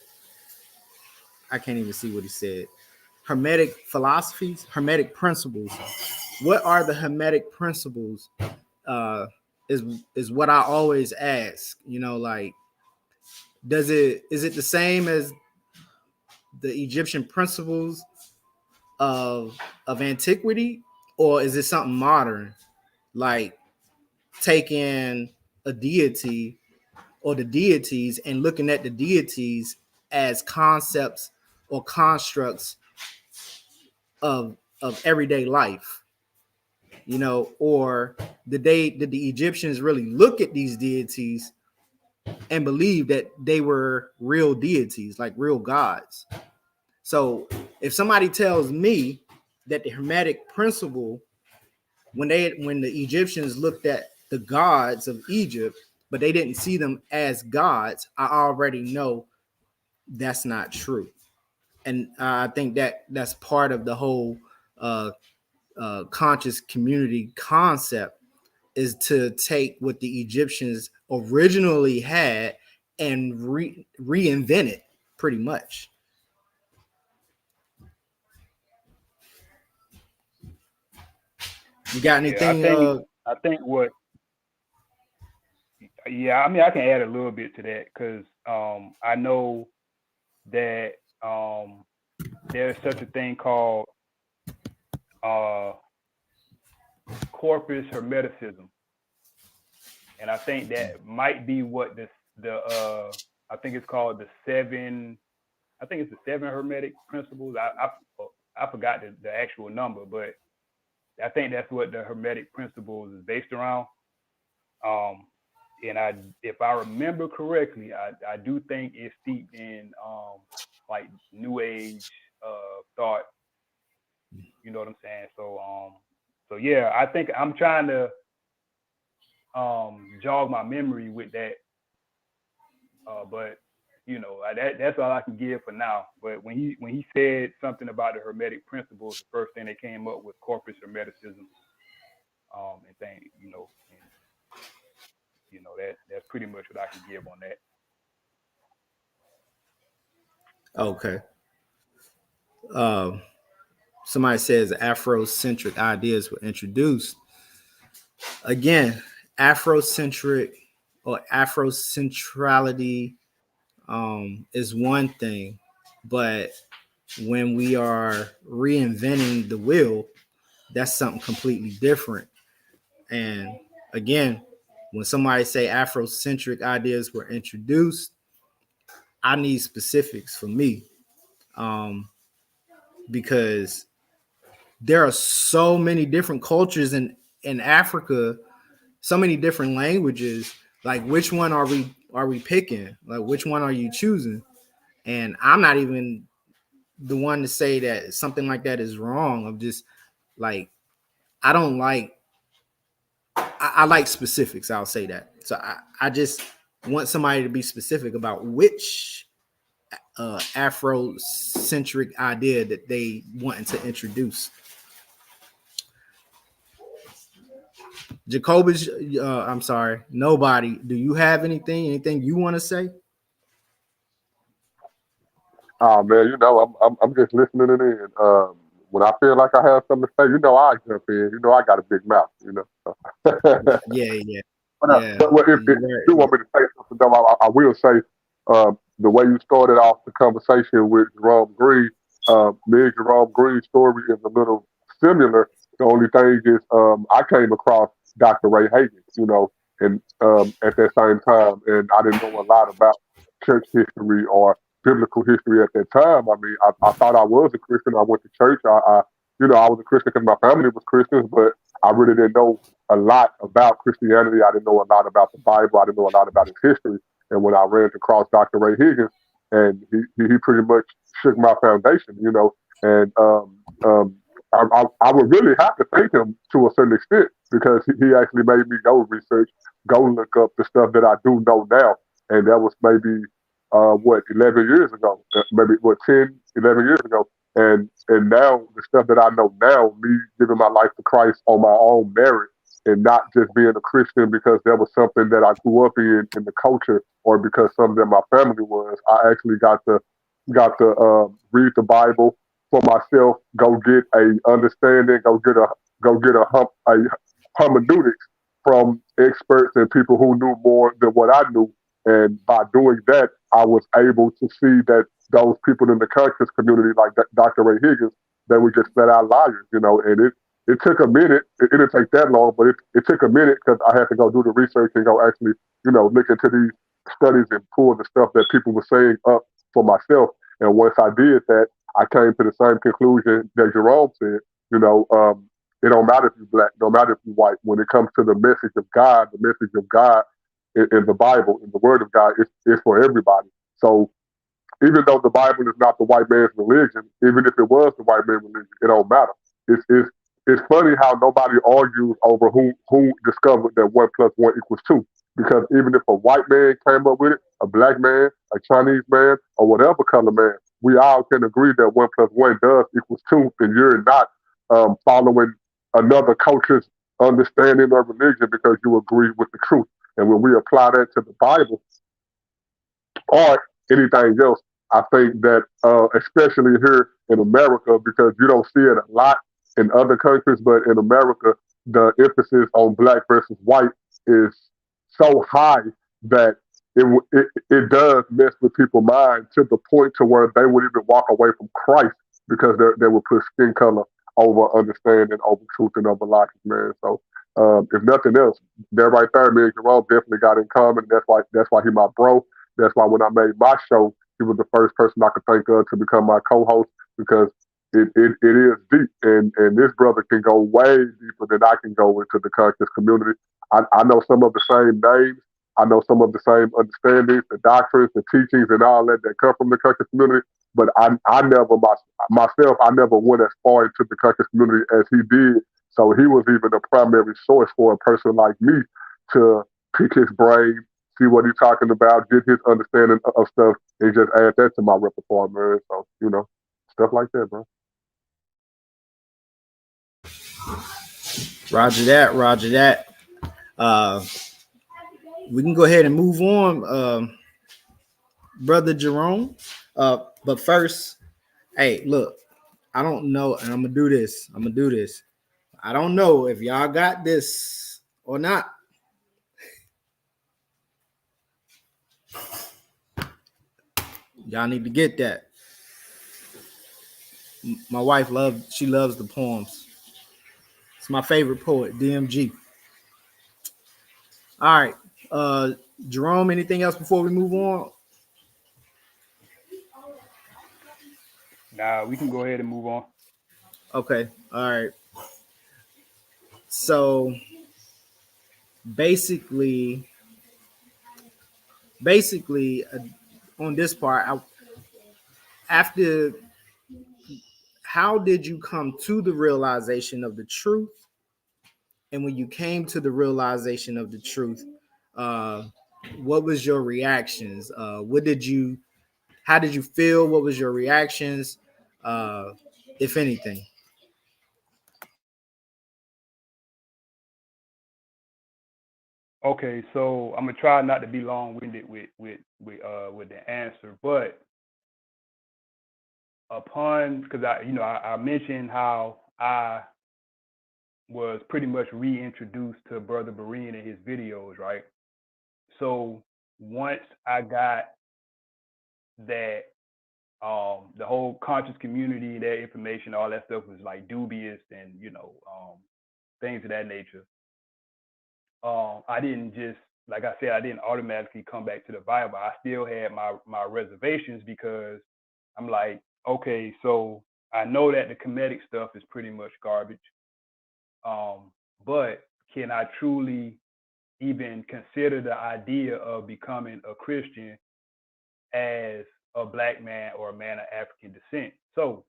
I can't even see what he said. Hermetic philosophies, Hermetic principles. What are the Hermetic principles? Is what I always ask. Like, is it the same as the Egyptian principles of antiquity, or is it something modern, like taking a deity or the deities and looking at the deities as concepts or constructs of everyday life? Or did the Egyptians really look at these deities and believe that they were real deities, like real gods? So if somebody tells me that the Hermetic principle, when the Egyptians looked at the gods of Egypt, but they didn't see them as gods, I already know that's not true. And I think that's part of the whole conscious community concept, is to take what the Egyptians originally had and reinvent it, pretty much. You got Yeah, anything? I think what yeah, I mean I can add a little bit to that because I know that there's such a thing called uh, corpus hermeticism, and I think that might be what the I think it's called the seven. I think it's the seven hermetic principles. I forgot the actual number, but I think that's what the hermetic principles is based around. Um, and if I remember correctly, I do think it's steeped in like New Age thought. You know what I'm saying? So yeah, I think I'm trying to jog my memory with that. But that's all I can give for now. But when he said something about the hermetic principles, the first thing that came up was corpus hermeticism. And thing, that's pretty much what I can give on that. Okay. Somebody says Afrocentric ideas were introduced. Again, Afrocentric or Afrocentrality is one thing, but when we are reinventing the wheel, that's something completely different. And again, when somebody say Afrocentric ideas were introduced, I need specifics for me, because there are so many different cultures in Africa, so many different languages. Like, which one are we picking? Like, which one are you choosing? And I'm not even the one to say that something like that is wrong. I'm just Like, I don't like. I like specifics. I'll say that. So I just want somebody to be specific about which Afrocentric idea that they wanting to introduce. Jacobus, I'm sorry, nobody. Do you have anything you want to say? Oh man, I'm just listening in. When I feel like I have something to say, I jump in. I got a big mouth. Yeah, yeah, But, yeah. if you do want me to say something, though, I will say the way you started off the conversation with Jerome Green, me and Jerome Green's story is a little similar. The only thing is I came across Dr. Ray Hagen, and at that same time, and I didn't know a lot about church history or biblical history at that time. I mean, I thought I was a Christian. I went to church. I was a Christian because my family was Christians, but I really didn't know a lot about Christianity. I didn't know a lot about the Bible. I didn't know a lot about its history. And when I ran across Dr. Ray Higgins, and he pretty much shook my foundation, and I would really have to thank him to a certain extent because he actually made me go research, go look up the stuff that I do know now. And that was maybe, 11 years ago, maybe 10, 11 years ago. And now the stuff that I know now, me giving my life to Christ on my own merit and not just being a Christian because there was something that I grew up in the culture or because something that my family was. I actually got to read the Bible for myself, go get a understanding, go get a hermeneutics from experts and people who knew more than what I knew. And by doing that, I was able to see that those people in the conscious community, like Dr. Ray Higgins, they were just flat out liars, and it took a minute. It didn't take that long, but it took a minute because I had to go do the research and go actually, look into these studies and pull the stuff that people were saying up for myself. And once I did that, I came to the same conclusion that Jerome said. It don't matter if you're black, no matter if you're white. When it comes to the message of God, in the Bible, in the Word of God, it's for everybody. So even though the Bible is not the white man's religion, even if it was the white man's religion, it don't matter. It's funny how nobody argues over who discovered that 1 + 1 = 2. Because even if a white man came up with it, a black man, a Chinese man, or whatever color man, we all can agree that 1 + 1 does equals 2, and you're not following another culture's understanding of religion because you agree with the truth. And when we apply that to the Bible, or anything else. I think that, especially here in America, because you don't see it a lot in other countries, but in America, the emphasis on black versus white is so high that it does mess with people's mind to the point to where they would even walk away from Christ because they would put skin color over understanding, over truth, and over logic, man. So if nothing else, that right there, me and Jerome definitely got in common. That's why he my bro. That's why when I made my show, he was the first person I could think of to become my co-host because it is deep, and this brother can go way deeper than I can go into the conscious community. I know some of the same names. I know some of the same understandings, the doctrines, the teachings, and all that come from the conscious community. But I never myself, I never went as far into the conscious community as he did. So he was even the primary source for a person like me to pick his brain, see what he's talking about, get his understanding of stuff, and just add that to my repertoire, man. So, stuff like that, bro. Roger that. Roger that. We can go ahead and move on, brother Jerome. But first, hey, look, I don't know, and I'm gonna do this. I don't know if y'all got this or not. Y'all need to get that. My wife loves the poems. It's my favorite poet, DMG. All right. Jerome, anything else before we move on? Nah, we can go ahead and move on. Okay. All right. So basically, on this part, after how did you come to the realization of the truth? And when you came to the realization of the truth, uh, what was your reactions? How did you feel? What was your reactions, if anything? Okay, so I'm gonna try not to be long-winded with the answer, but upon, because I mentioned how I was pretty much reintroduced to Brother Berean and his videos, right? So once I got that, the whole conscious community, that information, all that stuff was like dubious and things of that nature. I didn't just, like I said, I didn't automatically come back to the Bible. I still had my reservations because I'm like, okay, so I know that the Kemetic stuff is pretty much garbage. But can I truly even consider the idea of becoming a Christian as a black man or a man of African descent? So,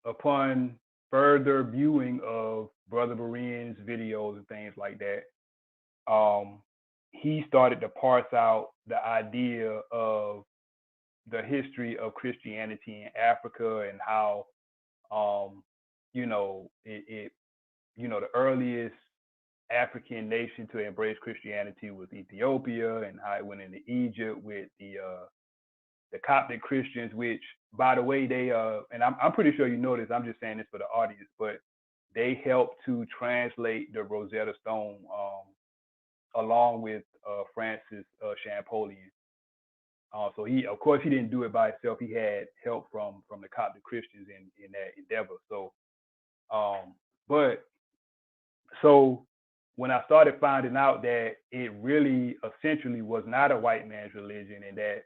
upon further viewing of Brother Berean's videos and things like that, he started to parse out the idea of the history of Christianity in Africa and how, the earliest African nation to embrace Christianity was Ethiopia, and how it went into Egypt with the Coptic Christians, which, by the way, they and I'm pretty sure you know this. I'm just saying this for the audience, but they helped to translate the Rosetta Stone along with Francis Champollion. So of course, he didn't do it by himself. He had help from the Coptic Christians in that endeavor. So, but so when I started finding out that it really essentially was not a white man's religion, and that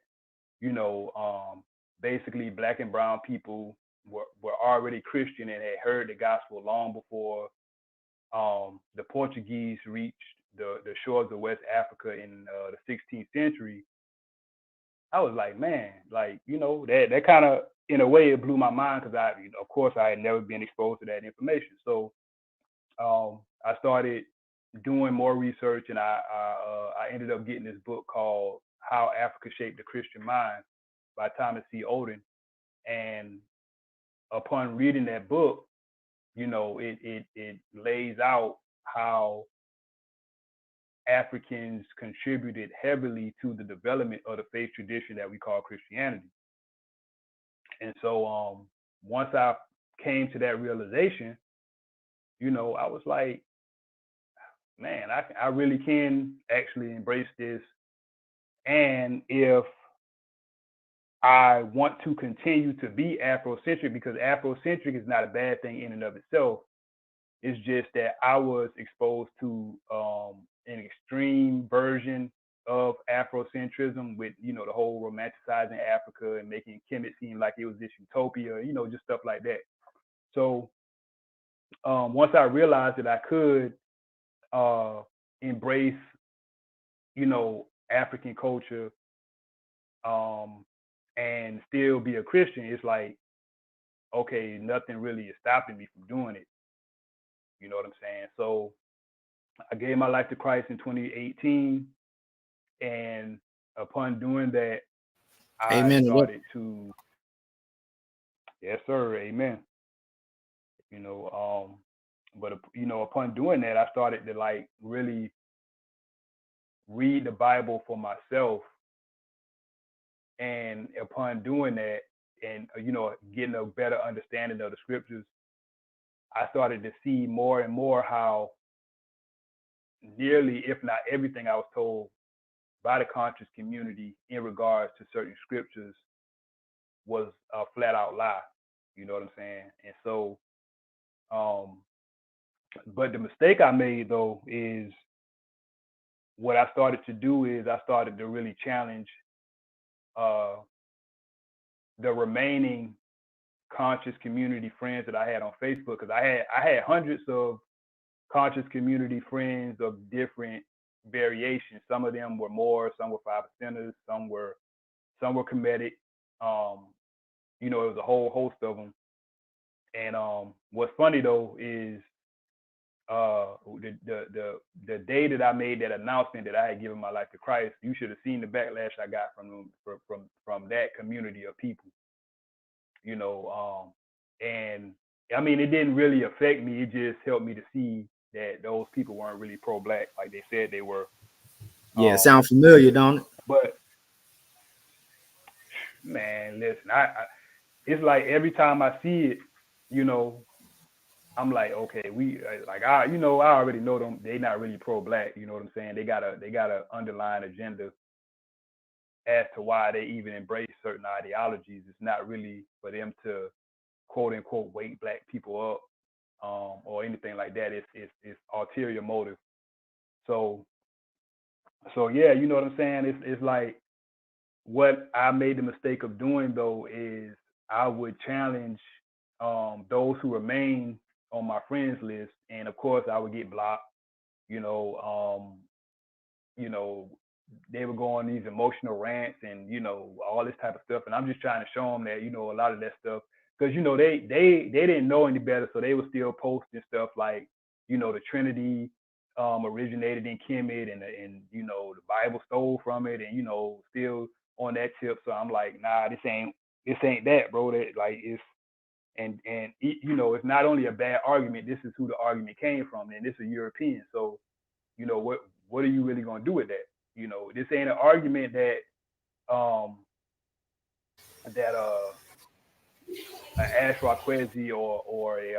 basically black and brown people were already Christian and had heard the gospel long before the Portuguese reached the shores of West Africa in the 16th century. I was like, man, that kind of, in a way, it blew my mind because of course, I had never been exposed to that information. So I started doing more research, and I ended up getting this book called How Africa Shaped the Christian Mind by Thomas C. Oden. And upon reading that book, it lays out how Africans contributed heavily to the development of the faith tradition that we call Christianity. And so once I came to that realization, I was like, man, I really can actually embrace this. And if I want to continue to be Afrocentric, because Afrocentric is not a bad thing in and of itself, it's just that I was exposed to an extreme version of Afrocentrism with, the whole romanticizing Africa and making Kemet seem like it was this utopia, just stuff like that. So once I realized that I could embrace, African culture and still be a Christian, it's like, okay, nothing really is stopping me from doing it. You know what I'm saying? So I gave my life to Christ in 2018. And upon doing that, I Amen. started to, yes, sir, amen. But upon doing that, I started to really read the Bible for myself. And upon doing that, and getting a better understanding of the scriptures, I started to see more and more how nearly, if not everything I was told by the conscious community in regards to certain scriptures was a flat out lie. You know what I'm saying? And so, but the mistake I made though is what I started to do is I started to really challenge the remaining conscious community friends that I had on Facebook, because I had hundreds of conscious community friends of different variations. Some of them were more, some were 5%ers, some were Kemetic. it was a whole host of them. And what's funny though is the day that I made that announcement that I had given my life to Christ, you should have seen the backlash I got from that community of people. And I mean, it didn't really affect me. It just helped me to see that those people weren't really pro-black like they said they were. Yeah, sound familiar, don't it? But man, listen, I it's like every time I see it, I'm like, okay, I already know them. They not really pro-black. You know what I'm saying? They got a underlying agenda as to why they even embrace certain ideologies. It's not really for them to quote unquote wake black people up or anything like that. It's ulterior motive. So yeah, you know what I'm saying? It's like what I made the mistake of doing though is I would challenge those who remain on my friends list, and of course I would get blocked. You know, they would go on these emotional rants and all this type of stuff, and I'm just trying to show them that a lot of that stuff, because they didn't know any better, so they were still posting stuff like the Trinity originated in Kemet, and the Bible stole from it, and still on that tip. So I'm like, nah, this ain't that, bro. That like it's and it's not only a bad argument. This is who the argument came from, and this is European. So what are you really gonna do with that? This ain't an argument that Ash Raquezi or a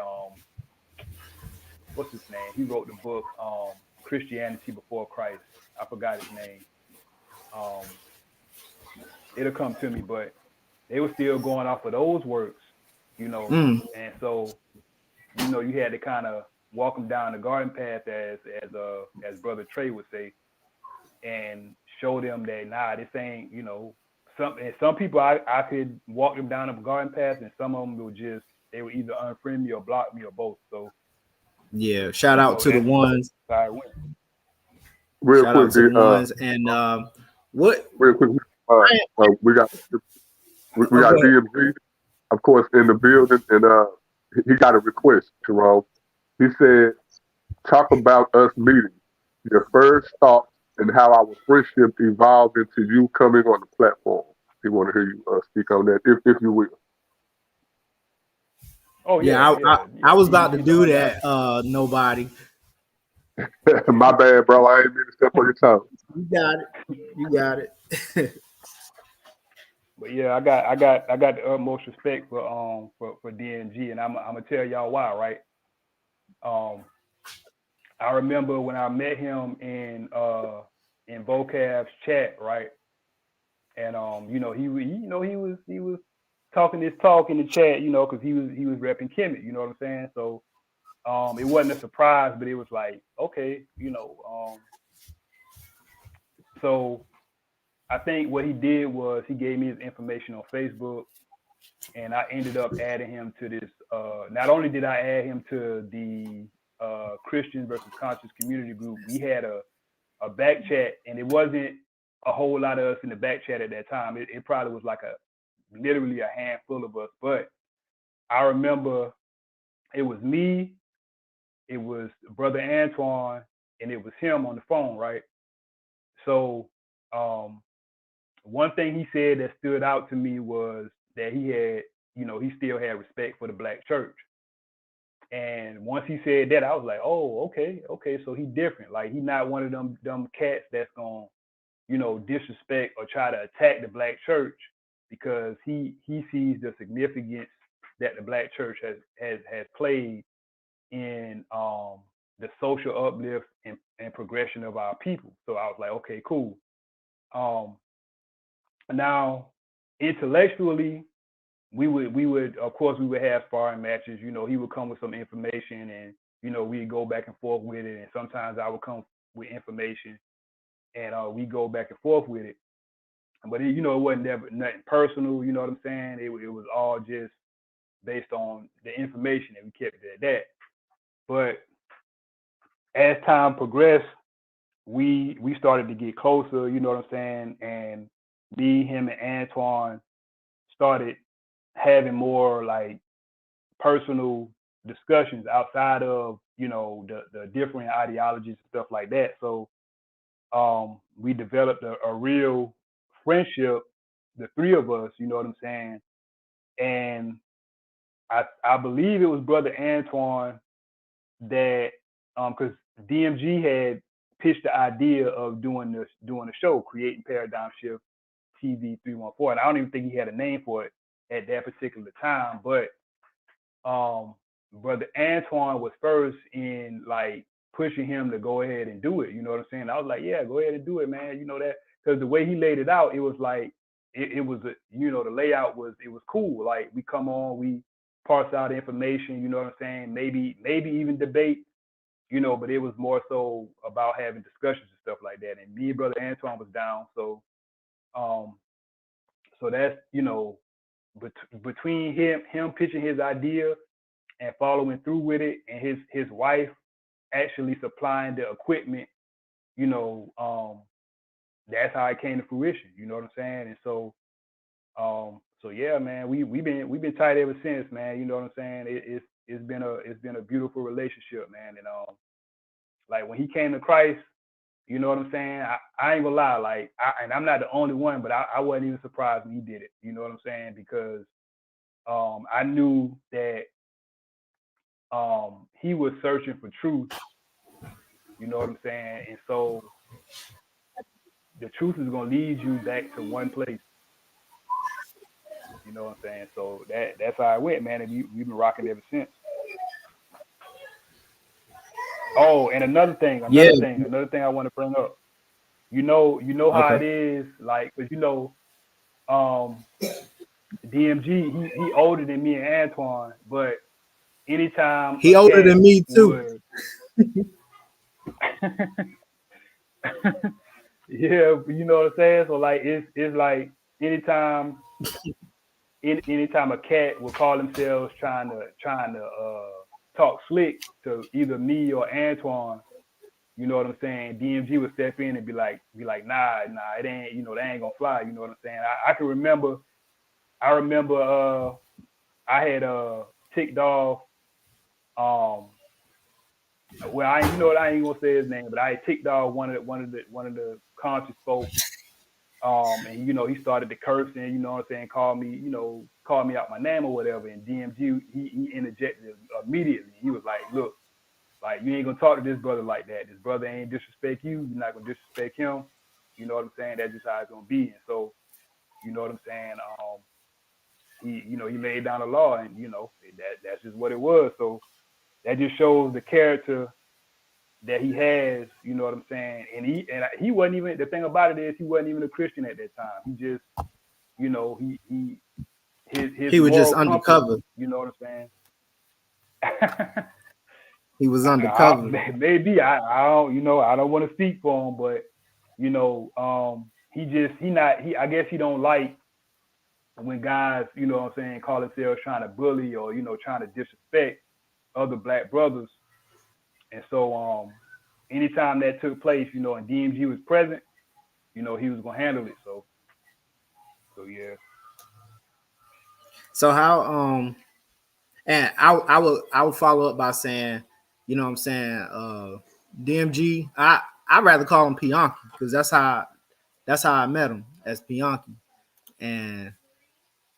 what's his name? He wrote the book Christianity Before Christ. I forgot his name. It'll come to me, but they were still going off of those works, and so you had to kind of walk them down the garden path, as Brother Trey would say, and show them that this ain't some people I could walk them down the garden path, and some of them they would either unfriend me or block me or both. So yeah, shout out to the ones. Real Shout quick, out to the ones. And what? Real quick, we got DMZ, of course, in the building, and he got a request, Jerome. He said, "Talk about us meeting. Your first thoughts and how our friendship evolved into you coming on the platform." He want to hear you speak on that, if you will. Oh yeah, I was about to do that. Nobody. My bad, bro. I ain't mean to step on your toes. You got it. But yeah, I got the utmost respect for DNG, and I'm gonna tell y'all why, right? I remember when I met him in Vocab's chat, right? And he was talking this talk in the chat, because he was repping Kemet, you know what I'm saying? So it wasn't a surprise, but it was like, okay, so I think what he did was he gave me his information on Facebook, and I ended up adding him to this. Not only did I add him to the Christians versus Conscious community group, we had a back chat, and it wasn't a whole lot of us in the back chat at that time. It probably was like literally a handful of us. But I remember it was me, it was Brother Antoine, and it was him on the phone, right? So one thing he said that stood out to me was that he had, he still had respect for the black church. And once he said that, I was like, oh, okay, so he different. Like, he not one of them cats that's gonna, disrespect or try to attack the black church, because he sees the significance that the black church has played in the social uplift and progression of our people. So I was like, okay, cool. Now, intellectually, we would of course we would have sparring matches. He would come with some information, and we'd go back and forth with it. And sometimes I would come with information, and we go back and forth with it. But it wasn't never nothing personal. You know what I'm saying? It was all just based on the information, and we kept it at that. But as time progressed, we started to get closer. You know what I'm saying? And me, him, and Antoine started having more like personal discussions outside of the different ideologies and stuff like that. So we developed a real friendship, the three of us. You know what I'm saying? And I believe it was Brother Antoine that because DMG had pitched the idea of doing a show, creating Paradigm Shift TV 314, and I don't even think he had a name for it at that particular time, but Brother Antoine was first in like pushing him to go ahead and do it. You know what I'm saying? I was like, yeah, go ahead and do it, man. You know that, because the way he laid it out, it was like it was the layout was, it was cool. Like we come on, we parse out information. You know what I'm saying? Maybe even debate. But it was more so about having discussions and stuff like that. And me and Brother Antoine was down, so um, so that's between him pitching his idea and following through with it, and his wife actually supplying the equipment, that's how it came to fruition. You know what I'm saying? And so yeah, man, we've been tight ever since, man. You know what I'm saying? It's been a beautiful relationship, man. And like when he came to Christ, you know what I'm saying? I ain't gonna lie, like and I'm not the only one, but I wasn't even surprised when he did it. You know what I'm saying? Because I knew that he was searching for truth. You know what I'm saying? And so the truth is gonna lead you back to one place. You know what I'm saying? So that's how it went, man. And we've been rocking ever since. Oh, and another thing I want to bring up. You know how it is, like, cause DMG, he older than me and Antoine, but anytime he older than me too. Yeah, you know what I'm saying? So like it's like anytime a cat will call themselves trying to talk slick to either me or Antoine, you know what I'm saying? DMG would step in and be like, nah, it ain't, that ain't gonna fly. You know what I'm saying? I can remember, I had ticked off, well, I ain't gonna say his name, but I had ticked off one of the conscious folks. And he started to curse and, you know what I'm saying, call me out my name or whatever. And DMG, he interjected immediately. He was like, look, like, you ain't gonna talk to this brother like that. This brother ain't disrespect you. You're not gonna disrespect him. You know what I'm saying? That's just how it's gonna be. And so, you know what I'm saying? He laid down the law, and that's just what it was. So that just shows the character that he has. You know what I'm saying? And he wasn't even, the thing about it is, he wasn't even a Christian at that time. He just, his he was just compass, undercover. you know what I'm saying? He was undercover. Maybe I don't want to speak for him, but I guess he don't like when guys, you know what I'm saying, call themselves trying to bully or trying to disrespect other black brothers. And so anytime that took place, and DMG was present, he was gonna handle it. So yeah. So how and I will follow up by saying, you know what I'm saying, DMG, I'd rather call him Pianki, because that's how I met him, as Pianki. And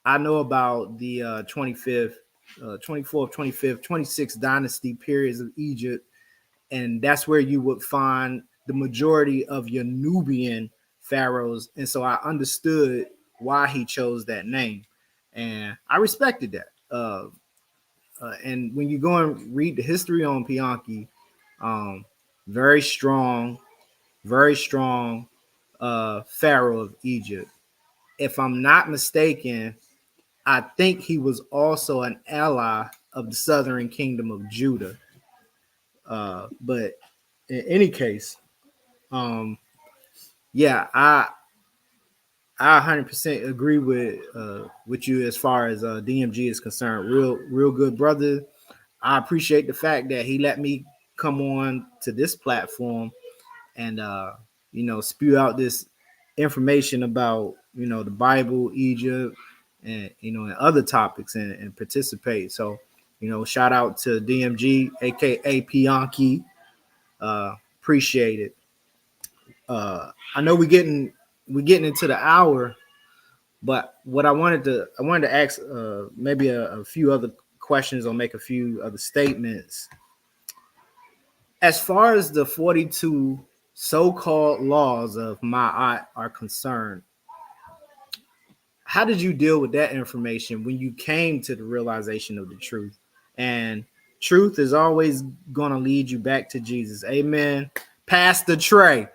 I know about the 25th, 24th, 25th, 26th dynasty periods of Egypt, and that's where you would find the majority of your Nubian pharaohs. And so I understood why he chose that name, and I respected that. And when you go and read the history on Pianki, um, very strong, pharaoh of Egypt. If I'm not mistaken, I think he was also an ally of the southern kingdom of Judah. But in any case, yeah, I 100% agree with you as far as DMG is concerned. Real good brother. I appreciate the fact that he let me come on to this platform and spew out this information about the Bible, Egypt, and and other topics and participate. So, shout out to DMG, aka Pianki. Appreciate it. I know we're getting into the hour, but what I wanted to ask maybe a few other questions or make a few other statements. As far as the 42 so-called laws of Ma'at are concerned, how did you deal with that information when you came to the realization of the truth? And truth is always going to lead you back to Jesus. Amen. Pastor Trey.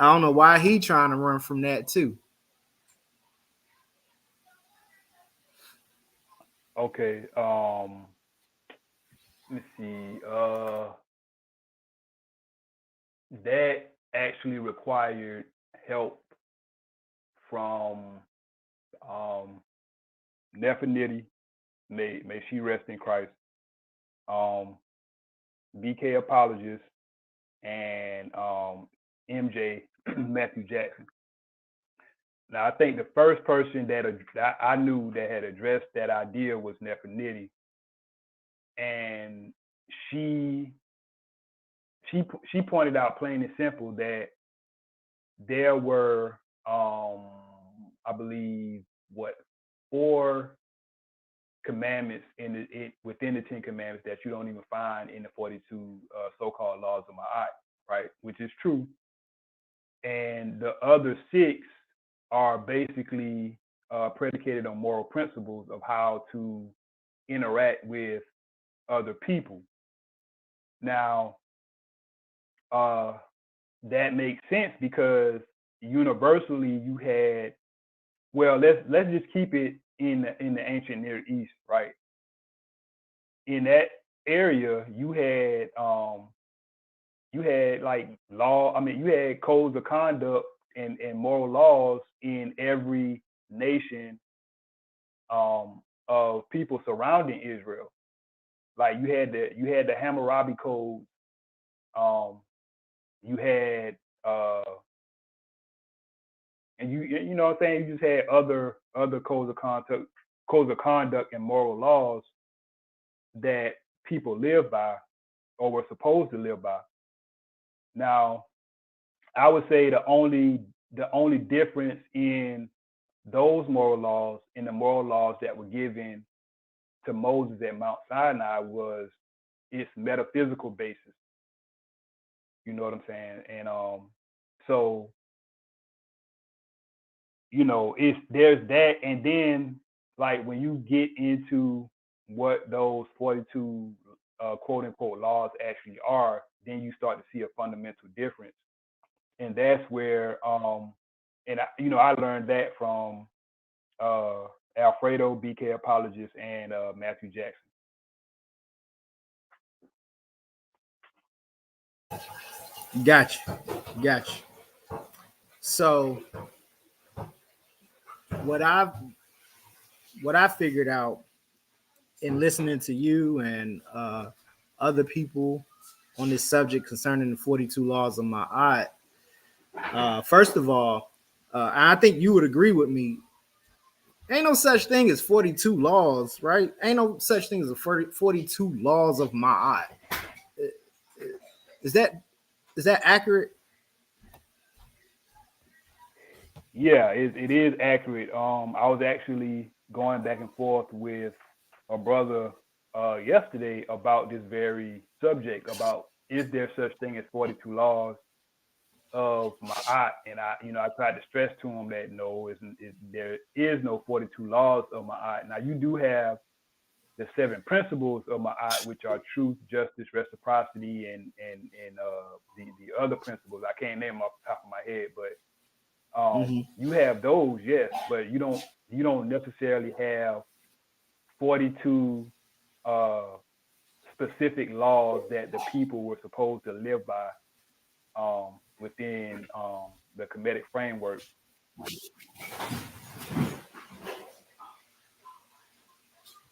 I don't know why he trying to run from that too. Okay. Let's see. That actually required help from Nefertiti, may she rest in Christ, BK Apologist, and MJ Matthew Jackson. Now, I think the first person that I knew that had addressed that idea was Nefertiti, and she pointed out plain and simple that there were, I believe, 4 commandments within the 10 commandments that you don't even find in the 42 so-called laws of Ma'at, right? Which is true. And the other 6 are basically predicated on moral principles of how to interact with other people. Now, that makes sense because universally you had, well, let's just keep it in the ancient Near East, right? In that area, you had like law. I mean, you had codes of conduct and moral laws in every nation of people surrounding Israel. Like you had the Hammurabi Code. You had and you know what I'm saying, you just had other codes of conduct and moral laws that people live by or were supposed to live by. Now, I would say the only difference in those moral laws and the moral laws that were given to Moses at Mount Sinai was its metaphysical basis. You know what I'm saying? And so there's that, and then like when you get into what those 42 quote unquote laws actually are, then you start to see a fundamental difference, and that's where and I learned that from Alfredo, BK Apologist, and Matthew Jackson. Gotcha. So what I figured out in listening to you and other people on this subject concerning the 42 laws of Ma'at, first of all, I think you would agree with me. Ain't no such thing as 42 laws, right? Ain't no such thing as 42 laws of Ma'at. Is that accurate? Yeah, it is accurate. I was actually going back and forth with a brother yesterday about this very subject, about is there such thing as 42 laws of Ma'at, and I tried to stress to him that no, there is no 42 laws of Ma'at. Now you do have the 7 principles of Ma'at, which are truth, justice, reciprocity, and the other principles. I can't name them off the top of my head, but you have those, yes, but you don't necessarily have 42 specific laws that the people were supposed to live by within the Kemetic framework.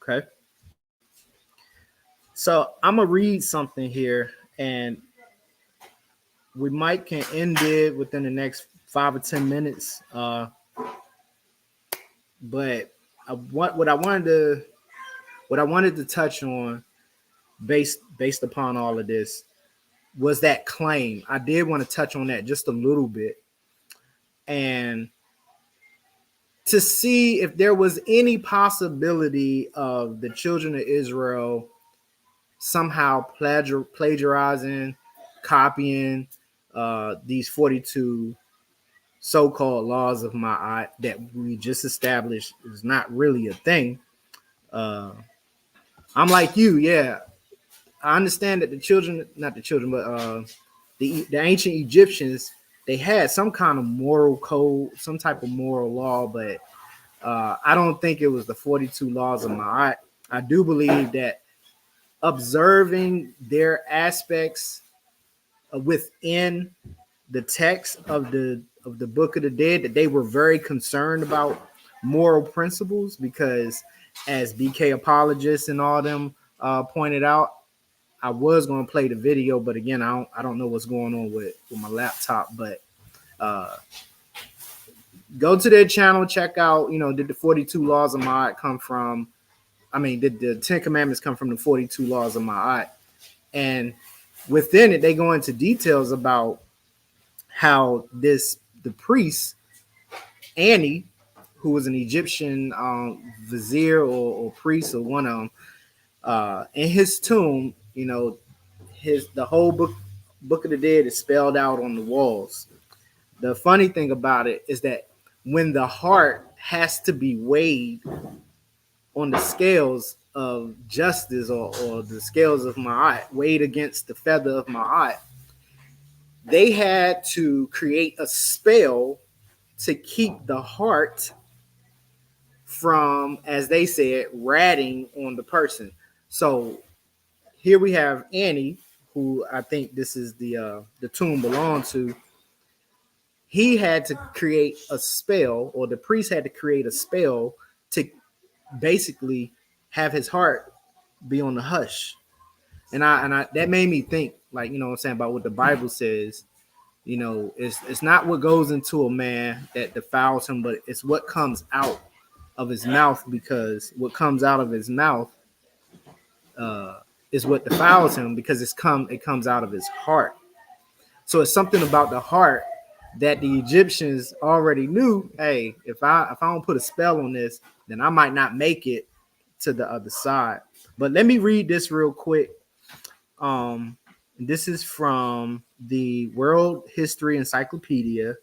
Okay. So I'm gonna read something here, and we might can end it within the next 5 or 10 minutes. But what I wanted to touch on based upon all of this was that claim. I did want to touch on that just a little bit, and to see if there was any possibility of the children of Israel somehow plagiarizing, copying these 42 so-called laws of Ma'at that we just established is not really a thing. I'm like you, yeah. I understand that not the children, but the ancient Egyptians, they had some kind of moral code, some type of moral law, but I don't think it was the 42 laws of Ma'at. I do believe that observing their aspects within the text of the Book of the Dead, that they were very concerned about moral principles, because as BK apologists and all them pointed out, I was going to play the video, but again, I don't know what's going on with my laptop, but go to their channel, check out, did the 42 laws of Ma'at come from, did the 10 commandments come from the 42 laws of Ma'at? And within it, they go into details about how the priest, Annie, who was an Egyptian vizier or priest or one of them, in his tomb, the whole book of the Dead is spelled out on the walls. The funny thing about it is that when the heart has to be weighed on the scales of justice or the scales of Ma'at, weighed against the feather of Ma'at, they had to create a spell to keep the heart from, as they said, ratting on the person. So here we have Annie, who I think this is the tomb belonged to. He had to create a spell, or the priest had to create a spell to basically have his heart be on the hush. And I that made me think, like, what I'm saying, about what the Bible says. It's not what goes into a man that defiles him, but it's what comes out of his mouth, because what comes out of his mouth is what defiles him, because it comes out of his heart. So it's something about the heart that the Egyptians already knew. Hey, if I don't put a spell on this, then I might not make it to the other side. But let me read this real quick. This is from the World History Encyclopedia,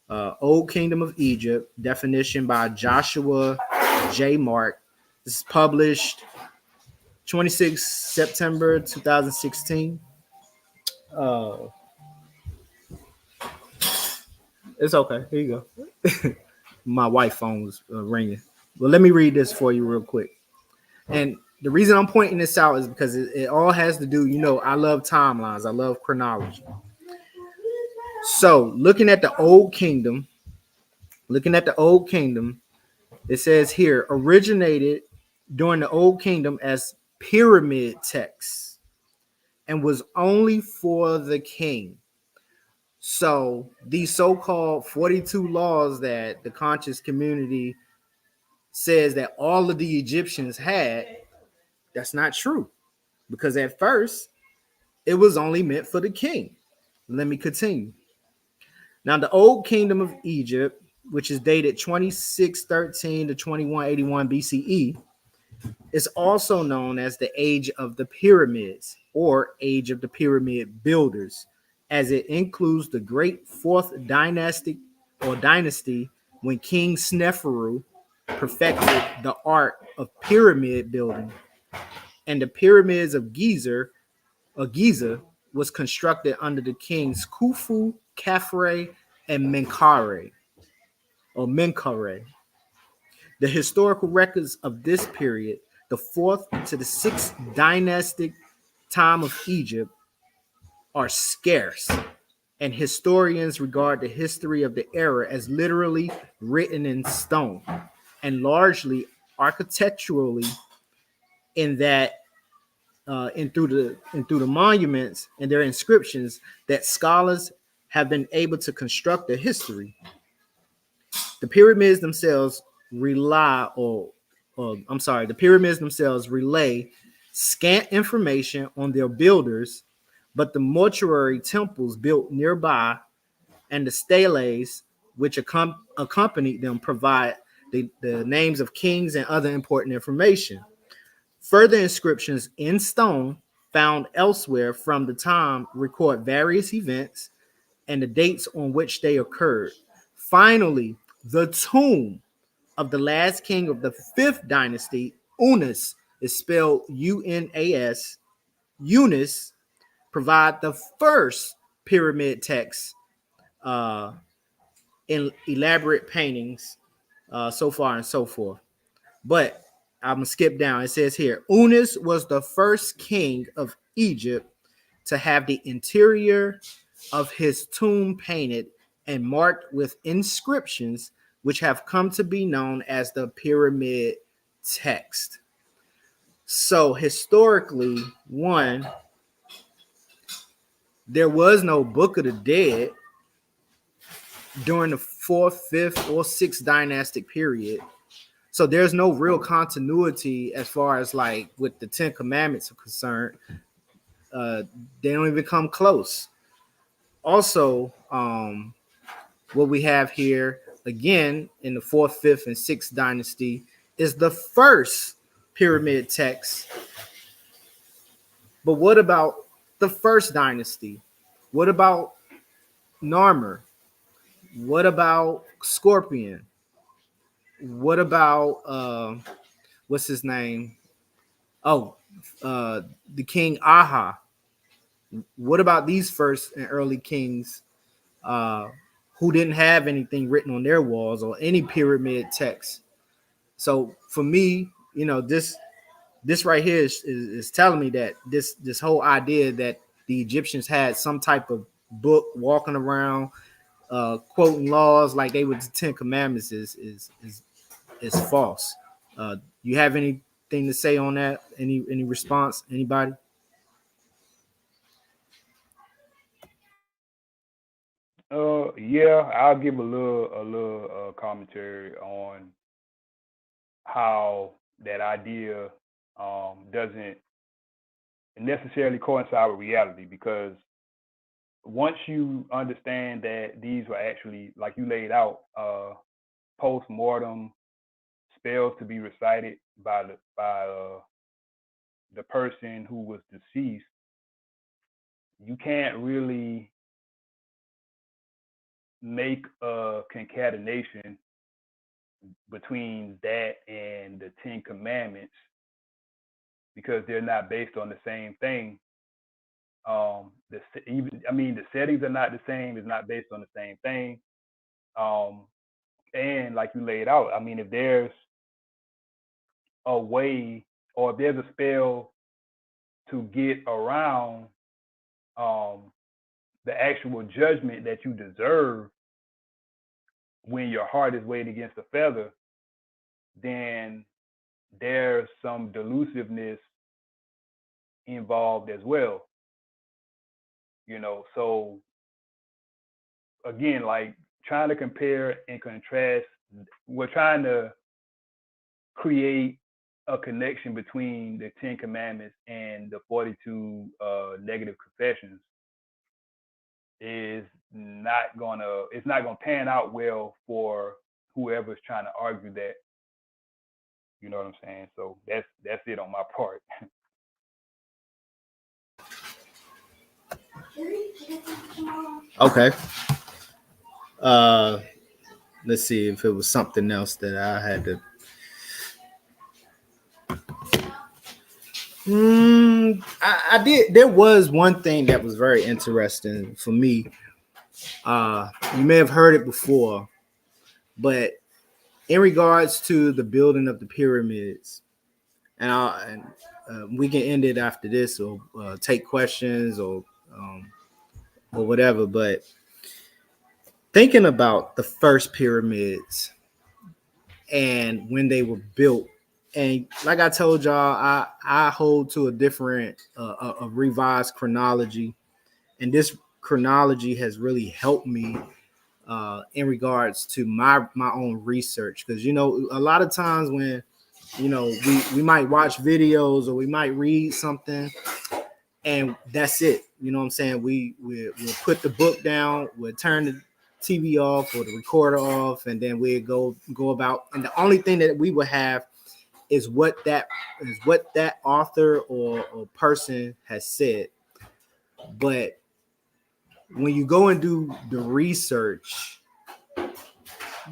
Old Kingdom of Egypt, definition by Joshua J. Mark. This is published 26 September 2016. It's okay. Here you go. My wife's phone was ringing. Well, let me read this for you real quick. And the reason I'm pointing this out is because it all has to do, I love timelines. I love chronology. So looking at the Old Kingdom, it says here, originated during the Old Kingdom as pyramid texts and was only for the king. So these so-called 42 laws that the conscious community says that all of the Egyptians had, that's not true. Because at first, it was only meant for the king. Let me continue. Now, the Old Kingdom of Egypt, which is dated 2613 to 2181 BCE, is also known as the Age of the Pyramids, or Age of the Pyramid Builders, as it includes the Great Fourth Dynasty when King Sneferu perfected the art of pyramid building, and the pyramids of Giza was constructed under the kings Khufu, Khafre, and Menkaure. The historical records of this period, the 4th to the 6th dynastic time of Egypt, are scarce, and historians regard the history of the era as literally written in stone and largely architecturally, in that and through the monuments and their inscriptions that scholars have been able to construct the history. The pyramids themselves the pyramids themselves relay scant information on their builders, but the mortuary temples built nearby and the steles which accompanied them provide the names of kings and other important information. Further inscriptions in stone found elsewhere from the time record various events and the dates on which they occurred. Finally, the tomb of the last king of the fifth dynasty, Unas, is spelled Unas, Unis, provide the first pyramid text in elaborate paintings, so far and so forth. But I'm gonna skip down. It says here, Unas was the first king of Egypt to have the interior of his tomb painted and marked with inscriptions which have come to be known as the pyramid text. So historically, one, there was no Book of the Dead during the fourth, fifth, or sixth dynastic period. So there's no real continuity as far as like with the Ten Commandments are concerned. They don't even come close. Also, what we have here again in the fourth, fifth, and sixth dynasty is the first pyramid text. But what about the first dynasty? What about Narmer? What about Scorpion? What about what's his name? Oh, the King Aha. What about these first and early kings who didn't have anything written on their walls or any pyramid text? So for me, this right here is telling me that this whole idea that the Egyptians had some type of book walking around quoting laws like they were the Ten Commandments is false. You have anything to say on that? Any response? Anybody? Yeah, I'll give a little commentary on how that idea doesn't necessarily coincide with reality, because once you understand that these were actually, like you laid out, post-mortem spells to be recited by the person who was deceased, you can't really make a concatenation between that and the Ten Commandments, because they're not based on the same thing. The settings are not the same. It's not based on the same thing. And like you laid out, I mean, if there's a way, or if there's a spell to get around the actual judgment that you deserve when your heart is weighed against a feather, then there's some delusiveness involved as well. So again, like trying to compare and contrast, we're trying to create a connection between the Ten Commandments and the 42 negative confessions it's not gonna pan out well for whoever's trying to argue that. You know what I'm saying? So that's it on my part. Okay. Let's see if it was something else that I had to. I did. There was one thing that was very interesting for me. You may have heard it before, but in regards to the building of the pyramids, and we can end it after this, or take questions, or whatever. But thinking about the first pyramids and when they were built, and like I told y'all, I hold to a different, a revised chronology, and this chronology has really helped me in regards to my own research, because a lot of times when we might watch videos or we might read something and that's it. You know what I'm saying? We'll put the book down, we'll turn the TV off or the recorder off, and then we'll go about. And the only thing that we will have is what that author or person has said. But when you go and do the research,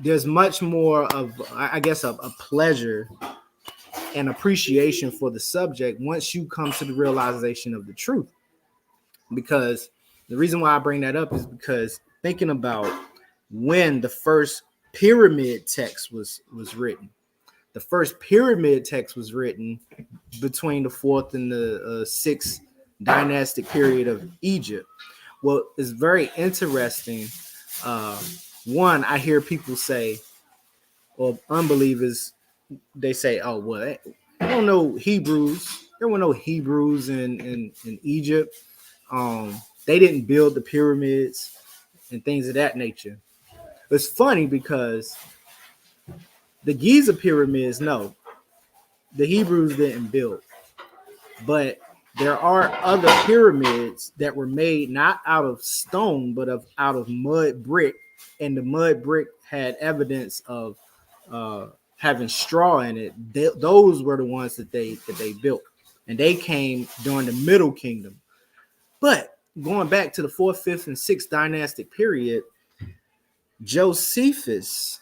there's much more of, I guess, a pleasure and appreciation for the subject once you come to the realization of the truth. Because the reason why I bring that up is because thinking about when the first pyramid text was written. The first pyramid text was written between the 4th and the 6th dynastic period of Egypt. Well, it's very interesting. One, I hear people say, or unbelievers, they say, "Oh, well, I don't know Hebrews. There were no Hebrews in Egypt. They didn't build the pyramids and things of that nature." It's funny because the Giza pyramids, no, the Hebrews didn't build, but there are other pyramids that were made not out of stone, but out of mud brick, and the mud brick had evidence of having straw in it. Those were the ones that they built, and they came during the Middle Kingdom. But going back to the 4th, 5th, and 6th dynastic period, Josephus,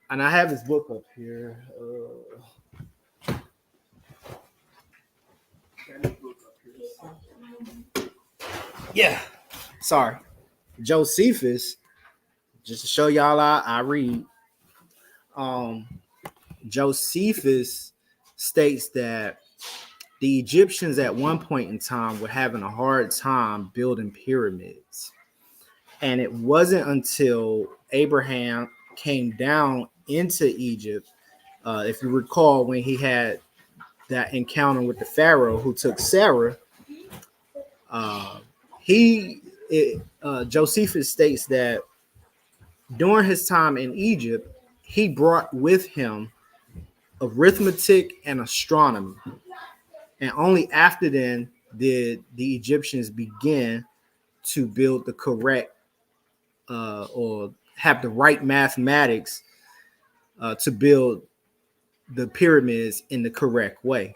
and I have his book up here. Yeah, sorry. Josephus, just to show y'all I read. Josephus states that the Egyptians at one point in time were having a hard time building pyramids. And it wasn't until Abraham came down into Egypt, if you recall, when he had that encounter with the Pharaoh who took Sarah, Josephus states that during his time in Egypt, he brought with him arithmetic and astronomy. And only after then did the Egyptians begin to build the correct or have the right mathematics to build the pyramids in the correct way.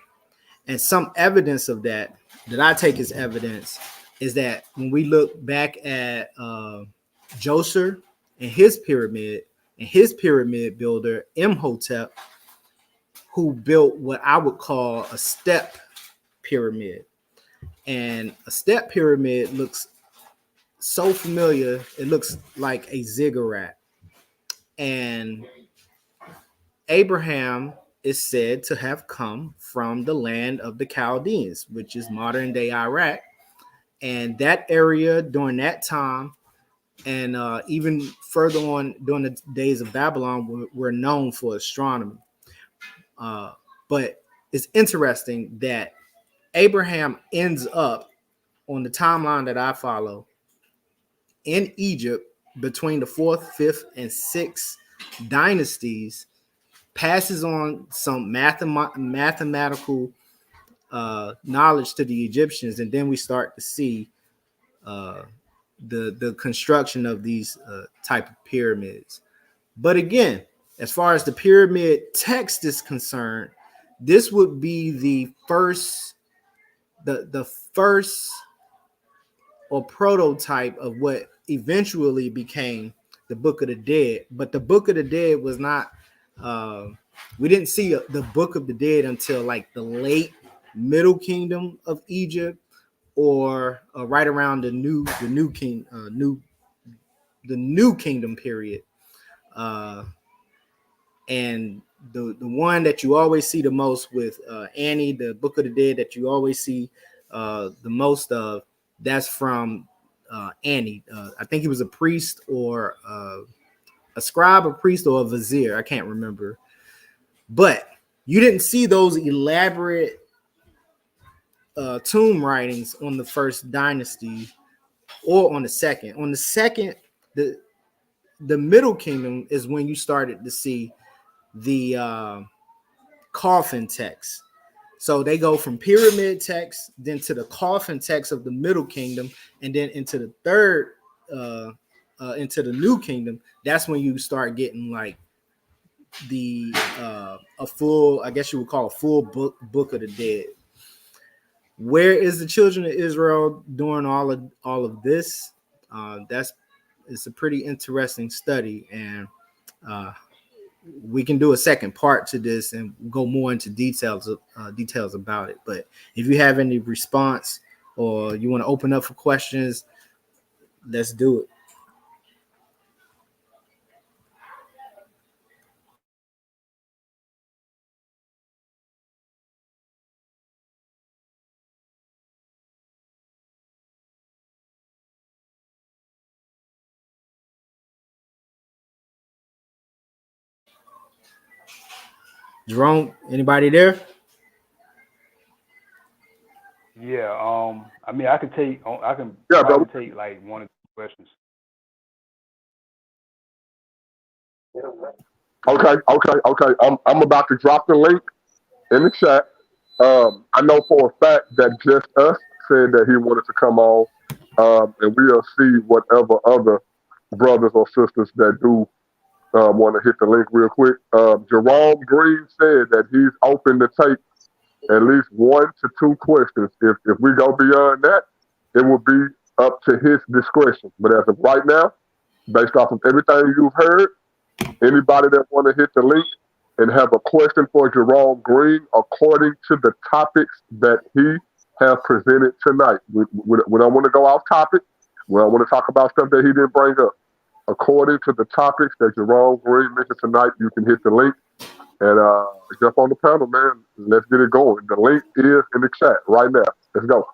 And some evidence of that I take as evidence is that when we look back at Djoser and his pyramid builder, Imhotep, who built what I would call a step pyramid. And a step pyramid looks so familiar. It looks like a ziggurat. And Abraham is said to have come from the land of the Chaldeans, which is modern day Iraq. And that area during that time, and even further on during the days of Babylon, were known for astronomy. But it's interesting that Abraham ends up on the timeline that I follow in Egypt between the 4th, 5th, and 6th dynasties, passes on some mathematical knowledge to the Egyptians, and then we start to see the construction of these type of pyramids. But again, as far as the pyramid text is concerned, this would be the first or prototype of what eventually became the Book of the Dead. But the Book of the Dead was not, we didn't see the Book of the Dead until like the late Middle Kingdom of Egypt, or right around the New Kingdom period. And the one that you always see the most with Annie, the Book of the Dead that you always see the most of, that's from Annie. I think he was a priest or a scribe, a priest, or a vizier. I can't remember. But you didn't see those elaborate tomb writings on the first dynasty or on the second. On the second, the Middle Kingdom is when you started to see the coffin text. So they go from pyramid text, then to the coffin text of the Middle Kingdom, and then into the third, into the New Kingdom. That's when you start getting like the a full, I guess you would call a full book of the dead. Where is the children of Israel doing all of this? It's a pretty interesting study, and we can do a second part to this and go more into details about it. But if you have any response or you want to open up for questions, let's do it. Jerome, anybody there? Yeah. I mean, I can Yeah, probably brother. take like one or two questions. Okay. I'm about to drop the link in the chat. I know for a fact that Just Us said that he wanted to come on, and we'll see whatever other brothers or sisters that do want to hit the link real quick. Jerome Green said that he's open to take at least 1 to 2 questions. If we go beyond that, it will be up to his discretion. But as of right now, based off of everything you've heard, anybody that want to hit the link and have a question for Jerome Green according to the topics that he has presented tonight. We don't want to go off topic. We don't want to talk about stuff that he didn't bring up. According to the topics that Jerome Green mentioned tonight, you can hit the link and jump on the panel, man. Let's get it going. The link is in the chat right now. Let's go.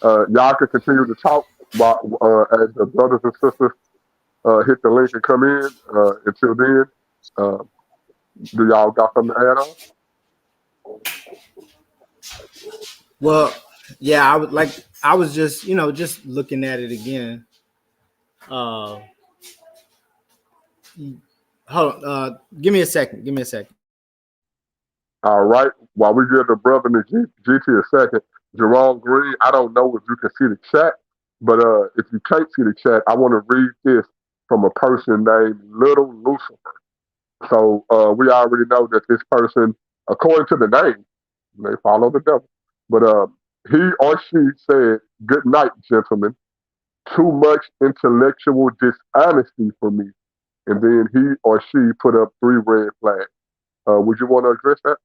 Y'all can continue to talk while, as the brothers and sisters hit the link and come in. Until then, uh, do y'all got something to add on? Well, yeah, I was just just looking at it again. Hold on, give me a second. All right. While we give the brother the GT a second, Jerome Green, I don't know if you can see the chat, but if you can't see the chat, I want to read this from a person named Little Lucifer. So we already know that this person, according to the name, they follow the devil. But he or she said, "Good night, gentlemen. Too much intellectual dishonesty for me." And then he or she put up 3 red flags. Would you want to address that?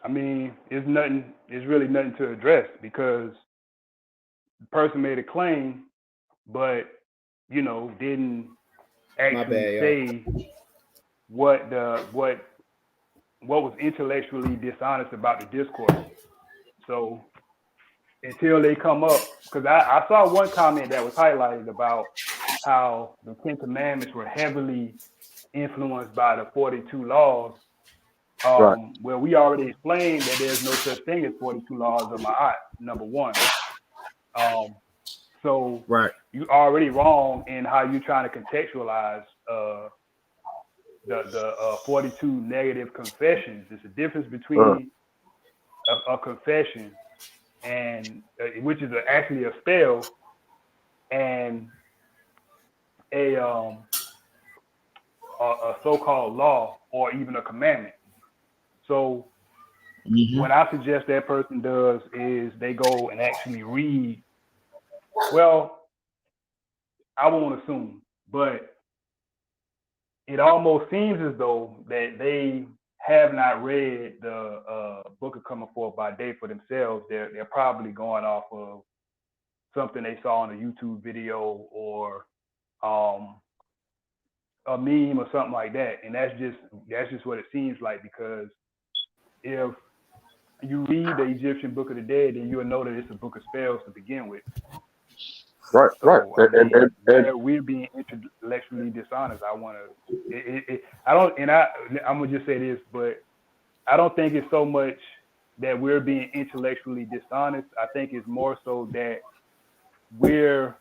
I mean, it's nothing. It's really nothing to address because the person made a claim, but didn't My actually bad, y'all. say what was intellectually dishonest about the discourse. So until they come up, because I saw one comment that was highlighted about how the 10 Commandments were heavily influenced by the 42 laws. Right. Where we already explained that there's no such thing as 42 laws of Ma'at, number one. So Right. you're already wrong in how you're trying to contextualize the 42 negative confessions. There's a difference between a confession and which is actually a spell and a so-called law or even a commandment. So what I suggest that person does is they go and actually read. Well, I won't assume, but it almost seems as though that they have not read the Book of Coming Forth by Day for themselves. They're probably going off of something they saw in a YouTube video or a meme or something like that, and that's just what it seems like. Because if you read the Egyptian Book of the Dead, then you'll know that it's a book of spells to begin with. Right. So I mean, And we're being intellectually dishonest. I'm gonna just say this, but I don't think it's so much that we're being intellectually dishonest. I think it's more so that we're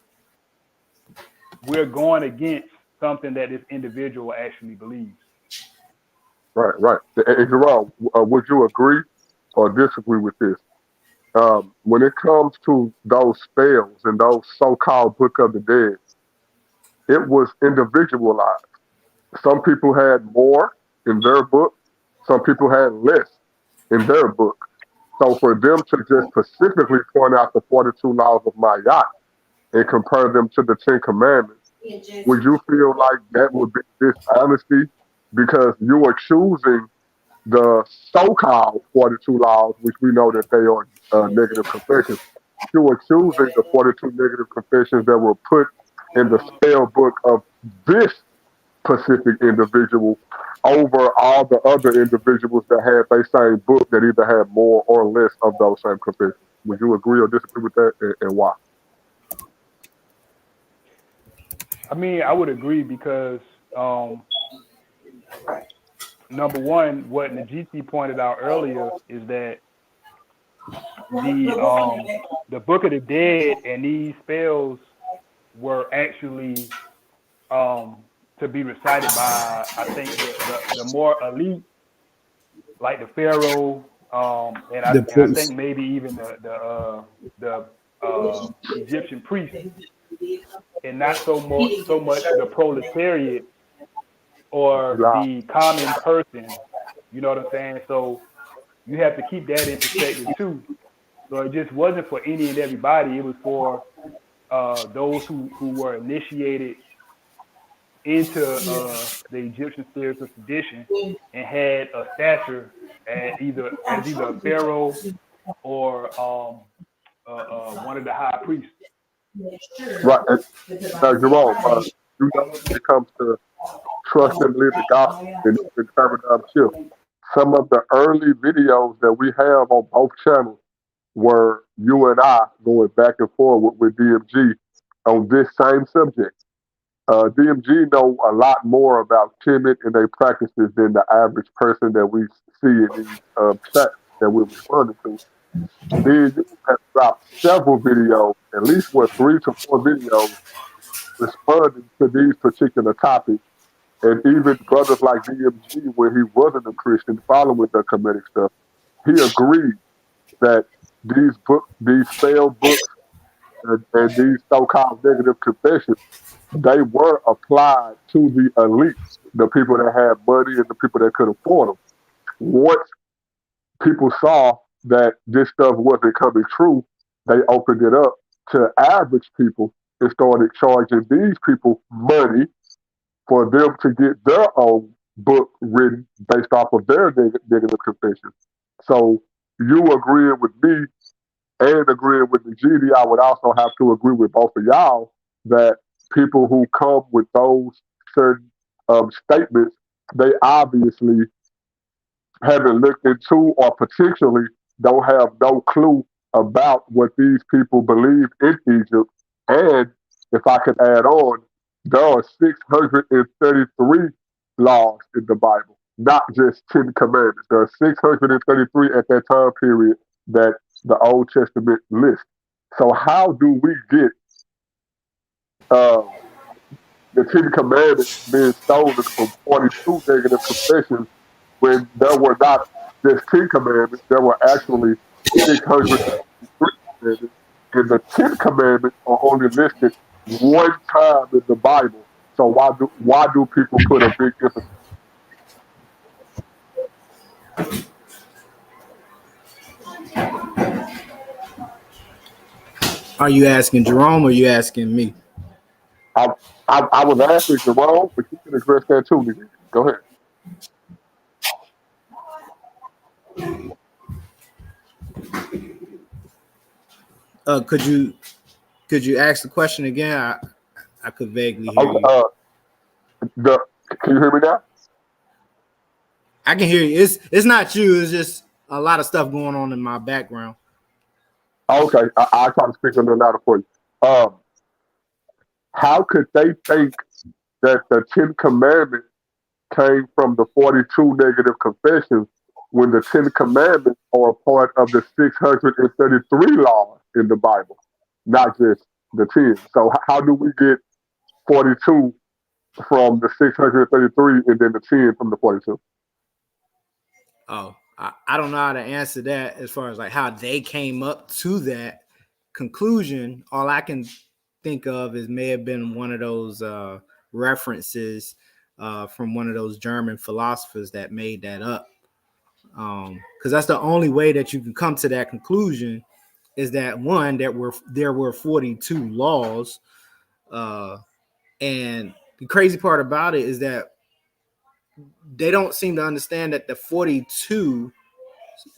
going against something that this individual actually believes. Right. And Jerome, would you agree or disagree with this? When it comes to those spells and those so-called Book of the Dead, it was individualized. Some people had more in their book, some people had less in their book. So for them to just specifically point out the 42 laws of Mayat and compare them to the Ten Commandments, would you feel like that would be dishonesty because you are choosing the so-called 42 laws, which we know that they are negative confessions? You were choosing the 42 negative confessions that were put in the spell book of this specific individual over all the other individuals that had their same book that either had more or less of those same confessions. Would you agree or disagree with that, and why? I mean, I would agree because number one, what Najiti pointed out earlier is that the Book of the Dead and these spells were actually to be recited by, I think, the more elite, like the Pharaoh, and I think maybe even the Egyptian priests, and not so much the proletariat or the common person. You know what I'm saying? So you have to keep that in perspective too. So it just wasn't for any and everybody. It was for those who were initiated into the Egyptian spiritual tradition and had a stature as either a pharaoh or one of the high priests. Right. And, Jerome, you know, when it comes to trust and believe the gospel and the paradigm shift, some of the early videos that we have on both channels were you and I going back and forth with DMG on this same subject. DMG know a lot more about Kemet and their practices than the average person that we see in these chats that we're responding to. Me and you have dropped several videos, at least what 3 to 4 videos responding to these particular topics. And even brothers like DMG, when he wasn't a Christian, following the Kemetic stuff, he agreed that these spell books, and these so-called negative confessions, they were applied to the elites, the people that had money and the people that could afford them. Once people saw that this stuff wasn't coming true, they opened it up to average people and started charging these people money for them to get their own book written based off of their negative confessions. So you agreeing with me and agreeing with the GD, I would also have to agree with both of y'all that people who come with those certain statements, they obviously haven't looked into or potentially don't have no clue about what these people believe in Egypt. And if I could add on, there are 633 laws in the Bible, not just 10 commandments. There are 633 at that time period that the Old Testament lists. So how do we get um, the Ten Commandments being stolen from 42 negative confessions when there were not just 10 commandments, there were actually 603 commandments, and the 10 commandments are only listed one time in the Bible. So why do people put a big emphasis? Are you asking Jerome or are you asking me? I, I was asking Jerome, but you can address that too. Nigga. Go ahead. Could you ask the question again? I could vaguely hear Okay, you. Can you hear me now? I can hear you. It's not you. It's just a lot of stuff going on in my background. Okay, I try to speak a little louder for you. Um, how could they think that the Ten Commandments came from the 42 negative confessions when the Ten Commandments are a part of the 633 laws in the Bible, not just the 10. So how do we get 42 from the 633 and then the 10 from the 42? Oh, I don't know how to answer that as far as like how they came up to that conclusion. All I can think of is may have been one of those references from one of those German philosophers that made that up. Because that's the only way that you can come to that conclusion is that one, there were 42 laws, and the crazy part about it is that they don't seem to understand that the 42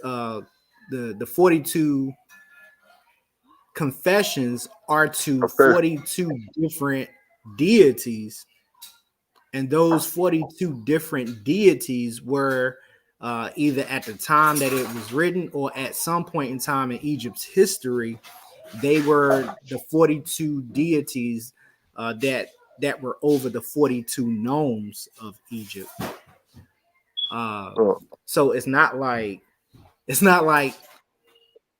the 42 confessions are to 42 different deities, and those 42 different deities were either at the time that it was written or at some point in time in Egypt's history, they were the 42 deities that were over the 42 nomes of Egypt. So it's not like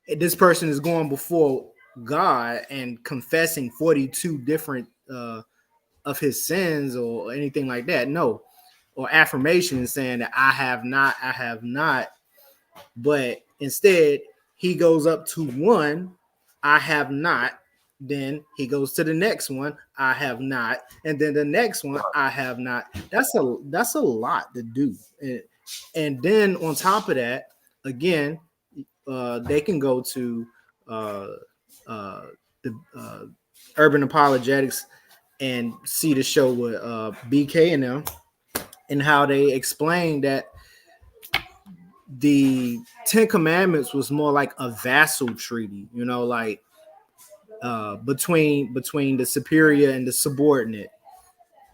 this person is going before God and confessing 42 different of his sins or anything like that. No, or affirmation saying that I have not, but instead he goes up to one, I have not. Then he goes to the next one, I have not, and then the next one, I have not. That's a lot to do, and then on top of that, again, they can go to the Urban Apologetics and see the show with BK and them, and how they explain that the Ten Commandments was more like a vassal treaty, like between the superior and the subordinate.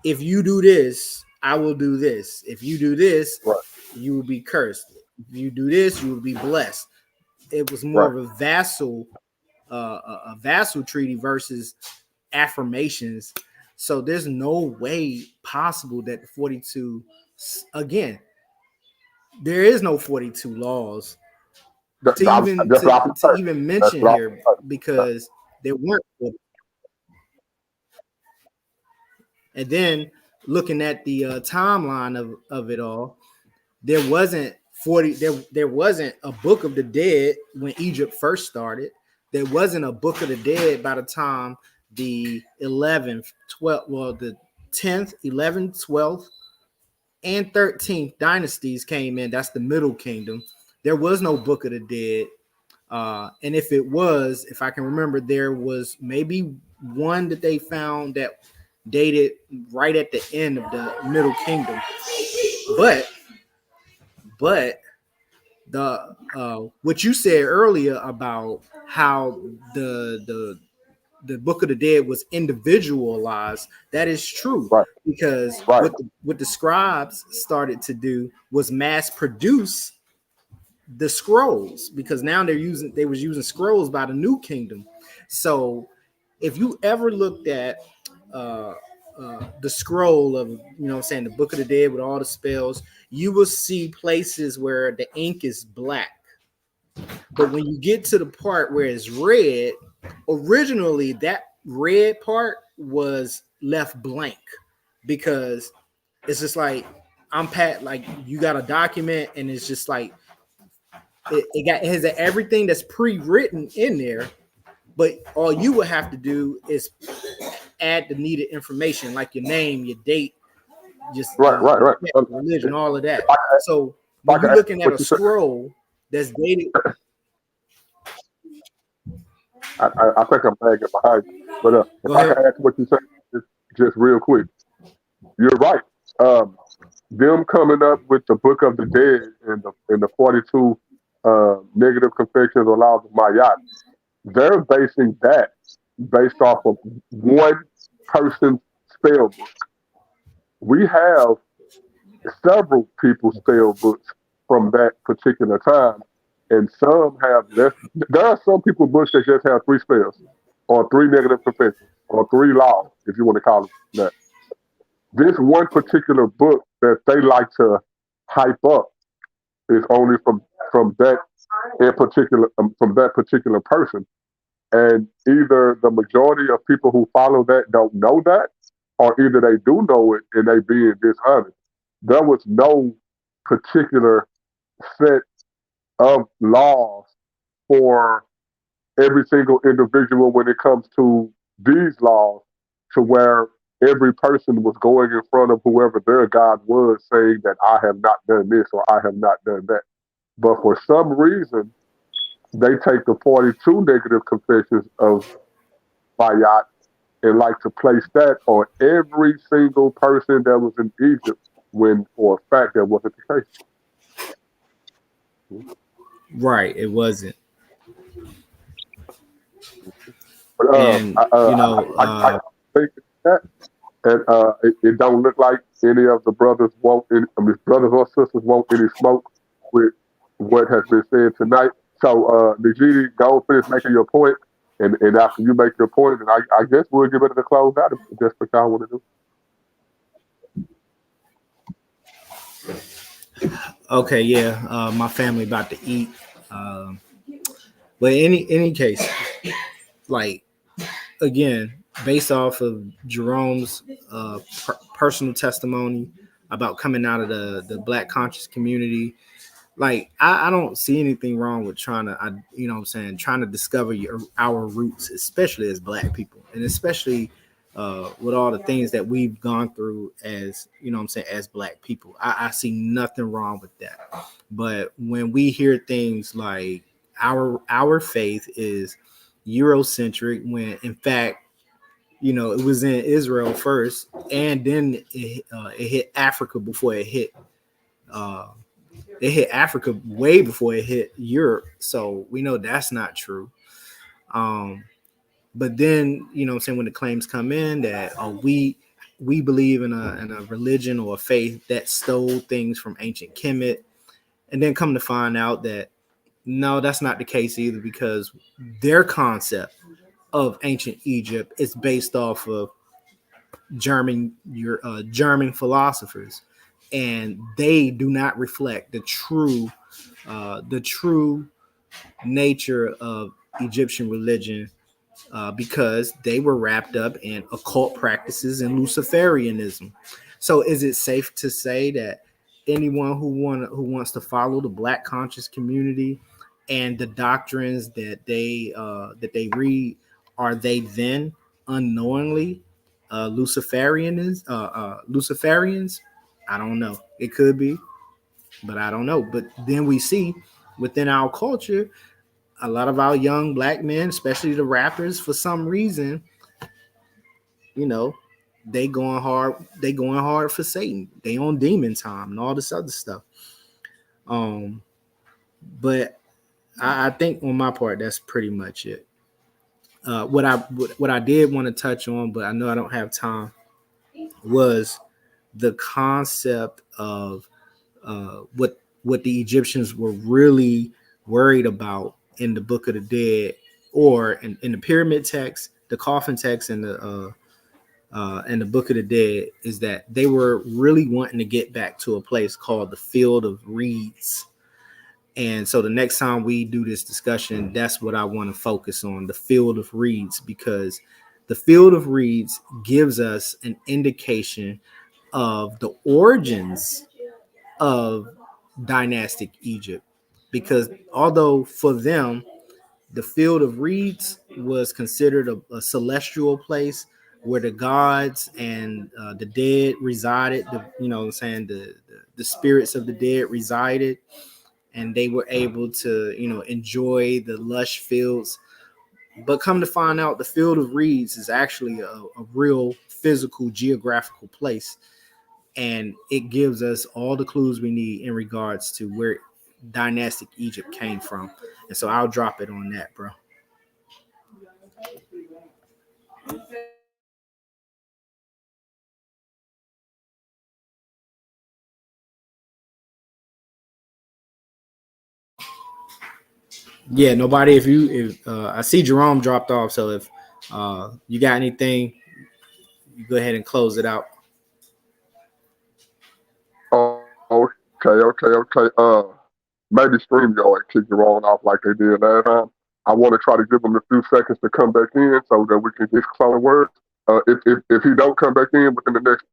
If you do this, I will do this. If you do this, you will be cursed. If you do this, you will be blessed. It was more of a vassal treaty versus affirmations. So there's no way possible that the 42, again, there is no 42 laws to even mention here, because there weren't. And then looking at the timeline of it all, there wasn't 40. There wasn't a Book of the Dead when Egypt first started. There wasn't a Book of the Dead by the time the 11th, 12th, well, the 10th, 11th, 12th, and 13th dynasties came in. That's the Middle Kingdom. There was no Book of the Dead. And if I can remember, there was maybe one that they found that dated right at the end of the Middle Kingdom. But the what you said earlier about how the Book of the Dead was individualized, that is true, because what the scribes started to do was mass produce the scrolls, because now they was using scrolls by the New Kingdom. So if you ever looked at the scroll of, the Book of the Dead with all the spells, you will see places where the ink is black. But when you get to the part where it's red, originally that red part was left blank, because it's just like like you got a document and it's just like it has everything that's pre-written in there, but all you would have to do is add the needed information, like your name, your date, just religion, all of that. So when you're looking at a scroll that's dated, I think I'm lagging behind you, but if I can ask what you said just real quick, you're right. Them coming up with the Book of the Dead and the 42 negative confessions or laws of Mayat, they're basing that based off of one person's spell book. We have several people's spell books from that particular time, and some have less. There are some people's books that just have 3 spells, or 3 negative confessions, or 3 laws, if you want to call them that. This one particular book that they like to hype up is only from that in particular from that particular person. And either the majority of people who follow that don't know that, or either they do know it and they being dishonest. There was no particular set of laws for every single individual when it comes to these laws, to where every person was going in front of whoever their God was saying that I have not done this or I have not done that. But for some reason, they take the 42 negative confessions of Bayat and like to place that on every single person that was in Egypt, when for a fact that wasn't the case. Right, it wasn't. But And you know, I think that, and it don't look like any of the brothers want any, I mean, brothers or sisters want any smoke with what has been said tonight. So, Nijiti, go and finish making your point, and after you make your point, then I guess we'll get ready to close out if that's what y'all want to do. okay, yeah, my family about to eat. Um, but any case, like again, based off of Jerome's personal testimony about coming out of the Black conscious community, like I don't see anything wrong with trying to, you know what I'm saying, trying to discover our roots, especially as Black people, and especially with all the things that we've gone through as, you know what I'm saying, as Black people. I see nothing wrong with that. But when we hear things like our faith is Eurocentric, when in fact, you know, it was in Israel first, and then it hit Africa before uh, it hit Africa way before it hit Europe. So we know that's not true. Um, but then, you know what I'm saying, when the claims come in that we believe in a religion or a faith that stole things from ancient Kemet, and then come to find out that no, that's not the case either, because their concept of ancient Egypt is based off of German philosophers, and they do not reflect the true nature of Egyptian religion, because they were wrapped up in occult practices and Luciferianism. So, is it safe to say that anyone who wants to follow the Black conscious community and the doctrines that they read, are they then unknowingly Luciferians? I don't know. It could be, but I don't know. But then we see within our culture, a lot of our young Black men, especially the rappers, for some reason, you know, they going hard for Satan. They on demon time and all this other stuff. Um, but I think on my part, that's pretty much it. What I did want to touch on, but I know I don't have time, was the concept of what the Egyptians were really worried about in the Book of the Dead, or in the pyramid text, the coffin text, and the Book of the Dead, is that they were really wanting to get back to a place called the Field of Reeds. And so the next time we do this discussion, that's what I want to focus on, the Field of Reeds, because the Field of Reeds gives us an indication of the origins of dynastic Egypt. Because although for them, the Field of Reeds was considered a celestial place where the gods and the dead resided, you know what I'm saying, the spirits of the dead resided, and they were able to, you know, enjoy the lush fields. But come to find out, the Field of Reeds is actually a real physical geographical place, and it gives us all the clues we need in regards to where dynastic Egypt came from. And so I'll drop it on that, bro. Yeah, nobody. If I see Jerome dropped off, so if you got anything, you go ahead and close it out. Okay. maybe StreamYard kick Jerome off like they did last time. I want to try to give him a few seconds to come back in so that we can get closing words. If he don't come back in within the next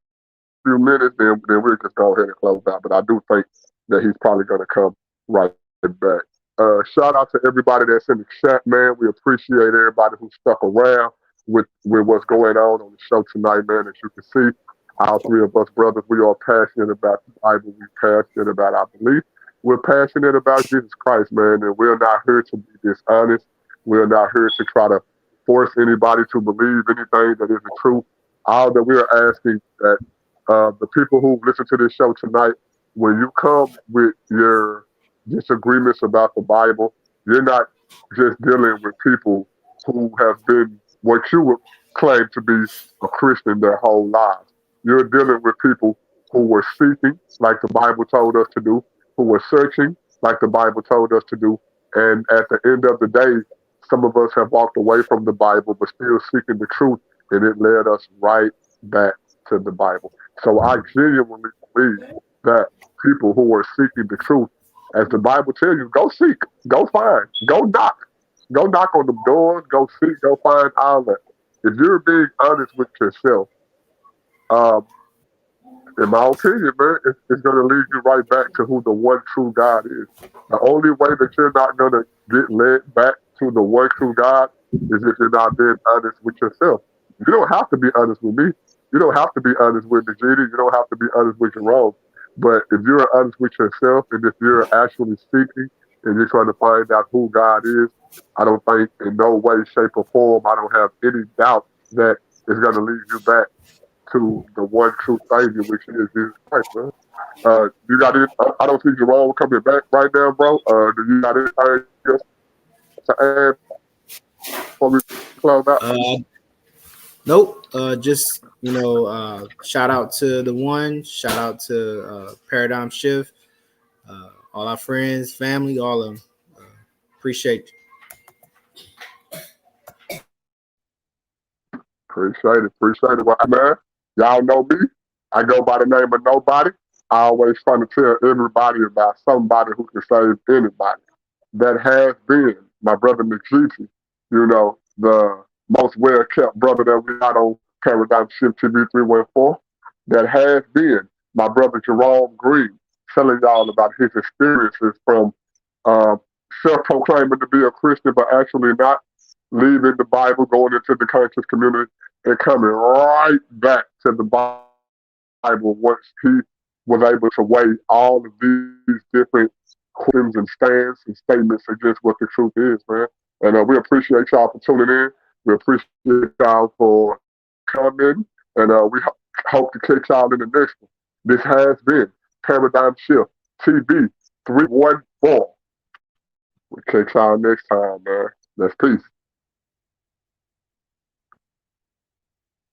few minutes, then we'll just go ahead and close out. But I do think that he's probably going to come right back. Shout out to everybody that's in the chat, man. We appreciate everybody who stuck around with what's going on the show tonight, man. As you can see, all three of us brothers, we are passionate about the Bible. We're passionate about our belief. We're passionate about Jesus Christ, man, and we're not here to be dishonest. We're not here to try to force anybody to believe anything that isn't true. All that we're asking that the people who listen to this show tonight, when you come with your disagreements about the Bible, you're not just dealing with people who have been what you would claim to be a Christian their whole lives. You're dealing with people who were seeking, like the Bible told us to do, who were searching, like the Bible told us to do. And at the end of the day, some of us have walked away from the Bible, but still seeking the truth, and it led us right back to the Bible. So I genuinely believe that people who are seeking the truth, as the Bible tells you, go seek, go find, go knock on the doors, go seek, go find all that. If you're being honest with yourself, um, in my opinion, man, it's going to lead you right back to who the one true God is. The only way that you're not going to get led back to the one true God is if you're not being honest with yourself. You don't have to be honest with me. You don't have to be honest with Najidi. You don't have to be honest with Jerome. But if you're honest with yourself and if you're actually seeking and you're trying to find out who God is, I don't think in no way, shape, or form, I don't have any doubt that it's going to lead you back to the one true Savior, which is Jesus Christ, man. You got it? I don't see Jerome coming back right now, bro. Do you got anything else to add before we close out? Nope. Just shout out to the one. Shout out to Paradigm Shift. All our friends, family, all of them. Appreciate you. Appreciate it. Well, man, y'all know me. I go by the name of Nobody. I always trying to tell everybody about somebody who can save anybody. That has been my brother Nikiti, the most well kept brother that we got on Paradigm Shift TV 314. That has been my brother Jerome Green, telling y'all about his experiences from uh, self proclaiming to be a Christian, but actually not, leaving the Bible, going into the conscious community, and coming right back to the Bible once he was able to weigh all of these different questions and stands and statements against what the truth is, man. And we appreciate y'all for tuning in. We appreciate y'all for coming, and we hope to catch y'all in the next one. This has been Paradigm Shift TV 314. We'll catch y'all next time, man. That's peace.